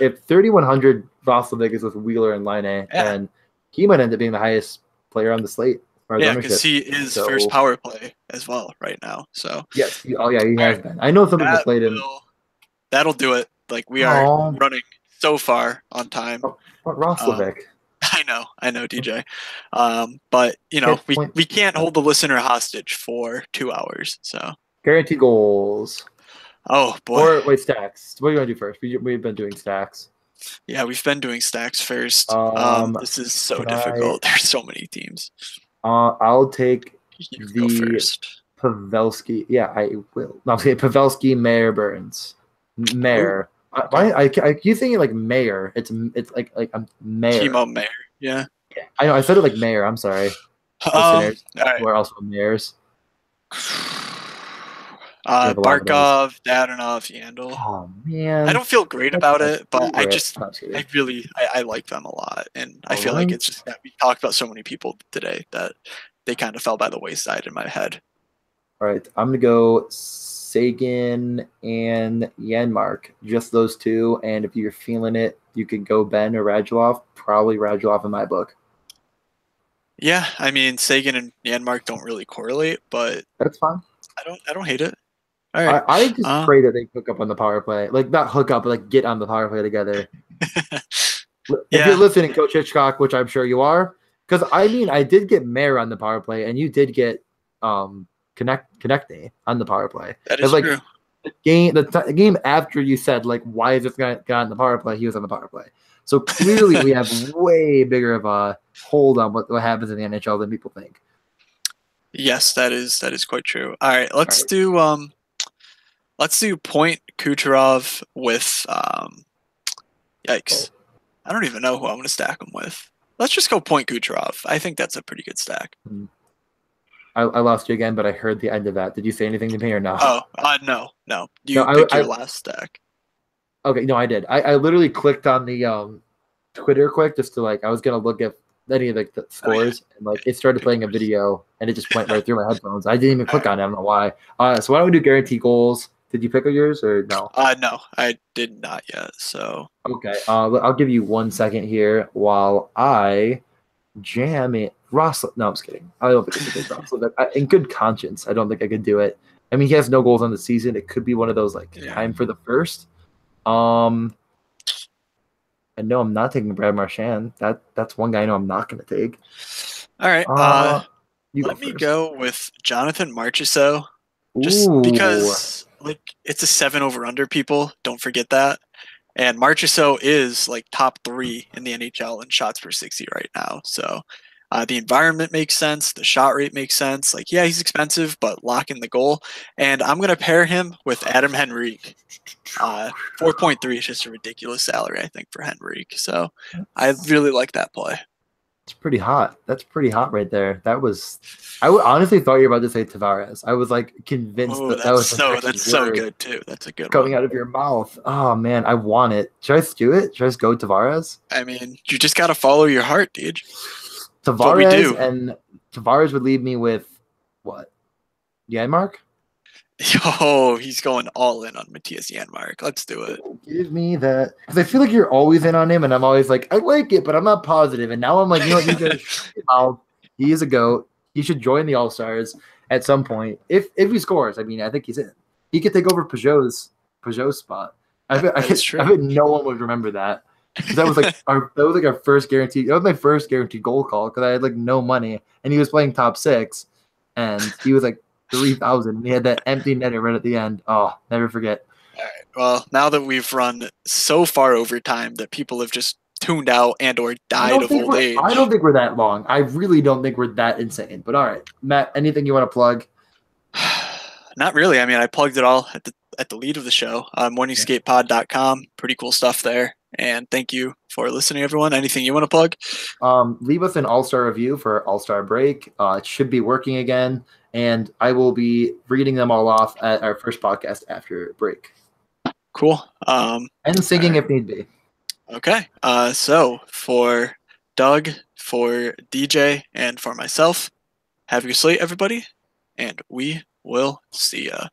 [SPEAKER 2] If 3,100 Roslovic is with Wheeler and Laine, and he might end up being the highest player on the slate.
[SPEAKER 1] Yeah, because he is first power play as well right now. So
[SPEAKER 2] yes, he has been. I know some people played him.
[SPEAKER 1] That'll do it. Like, we are running so far on time.
[SPEAKER 2] But Roslovic.
[SPEAKER 1] I know, DJ. But we can't hold the listener hostage for 2 hours. So
[SPEAKER 2] guarantee goals.
[SPEAKER 1] Oh boy.
[SPEAKER 2] Or wait, stacks. What are you gonna do first? We've been doing stacks.
[SPEAKER 1] Yeah, we've been doing stacks first. This is so difficult. There's so many teams.
[SPEAKER 2] I'll take
[SPEAKER 1] go first.
[SPEAKER 2] Pavelski. Yeah, I will. No, say Pavelski, Mayer, Burns. Mayer. I keep thinking like Mayer. It's like a Mayer.
[SPEAKER 1] Timo Mayer. Yeah.
[SPEAKER 2] I know. I said it like Mayer. I'm sorry.
[SPEAKER 1] All right.
[SPEAKER 2] Where else were Mayers?
[SPEAKER 1] Barkov, Dadonov, Yandel.
[SPEAKER 2] Oh man,
[SPEAKER 1] I don't feel great about it, but I like them a lot, and I feel like it's just that we talked about so many people today that they kind of fell by the wayside in my head.
[SPEAKER 2] All right, I'm gonna go Seguin and Janmark, just those 2. And if you're feeling it, you could go Ben or Radulov. Probably Radulov in my book.
[SPEAKER 1] Yeah, I mean, Seguin and Janmark don't really correlate, but
[SPEAKER 2] that's fine.
[SPEAKER 1] I don't hate it. All right.
[SPEAKER 2] I just pray that they hook up on the power play. Like, not hook up, but like get on the power play together. If you're listening, Coach Hitchcock, which I'm sure you are, because I mean, I did get Mayer on the power play, and you did get Connectney on the power play.
[SPEAKER 1] That is true.
[SPEAKER 2] The game after you said, like, why is this guy on the power play? He was on the power play. So clearly we have way bigger of a hold on what happens in the NHL than people think.
[SPEAKER 1] Yes, that is quite true. All right, let's do Point Kucherov with yikes. I don't even know who I'm going to stack him with. Let's just go Point Kucherov. I think that's a pretty good stack.
[SPEAKER 2] I lost you again, but I heard the end of that. Did you say anything to me or no?
[SPEAKER 1] Oh, no. You pick your last stack.
[SPEAKER 2] Okay, no, I did. I literally clicked on the Twitter quick just to I was gonna look at any of the scores and it started playing a video and it just went right through my headphones. I didn't even click on it. I don't know why. So why don't we do guarantee goals Did you pick yours or no?
[SPEAKER 1] No, I did not yet. So
[SPEAKER 2] Okay. I'll give you 1 second here while I jam it. Ross. No, I'm just kidding. I don't think it's Ross. In good conscience, I don't think I could do it. I mean, he has no goals on the season. It could be one of those like time for the first. I know I'm not taking Brad Marchand. That's one guy I know I'm not going to take.
[SPEAKER 1] All right. Let me go with Jonathan Marchessault. Just because like it's a 7 over under, people. Don't forget that. And Marchessault is like top 3 in the NHL in shots per 60 right now. So the environment makes sense. The shot rate makes sense. Like, yeah, he's expensive, but lock in the goal. And I'm going to pair him with Adam Henrique. 4.3 is just a ridiculous salary, I think, for Henrique. So I really like that play.
[SPEAKER 2] It's pretty hot. That's pretty hot right there. I honestly thought you were about to say Tavares. I was like convinced that was
[SPEAKER 1] so good too. That's a good
[SPEAKER 2] coming out of your mouth. Oh man, I want it. Should I do it? Should I just go Tavares?
[SPEAKER 1] I mean, you just gotta follow your heart, dude.
[SPEAKER 2] Tavares would leave me with what? Janmark?
[SPEAKER 1] Oh, he's going all in on Matthias Janmark. Let's do it.
[SPEAKER 2] Give me that. Because I feel like you're always in on him, and I'm always like, I like it, but I'm not positive. And now I'm like, you know what? You guys shut your mouth. He is a GOAT. He should join the All-Stars at some point. If he scores, I mean, I think he's in. He could take over Peugeot's spot. I bet no one would remember that. That was like our first guaranteed. That was my first guaranteed goal call because I had like no money, and he was playing top 6, and he was like 3,000. He had that empty netter right at the end. Oh, never forget.
[SPEAKER 1] All right. Well, now that we've run so far over time that people have just tuned out and or died of old age.
[SPEAKER 2] I don't think we're that long. I really don't think we're that insane. But all right, Matt, anything you want to plug?
[SPEAKER 1] Not really. I mean, I plugged it all at the lead of the show. Morningskatepod.com. Pretty cool stuff there. And thank you for listening, everyone. Anything you want to plug?
[SPEAKER 2] Leave us an All-Star review for All-Star break. It should be working again. And I will be reading them all off at our first podcast after break.
[SPEAKER 1] Cool.
[SPEAKER 2] And singing if need be.
[SPEAKER 1] Okay. So for Doug, for DJ, and for myself, have your slate, everybody. And we will see ya.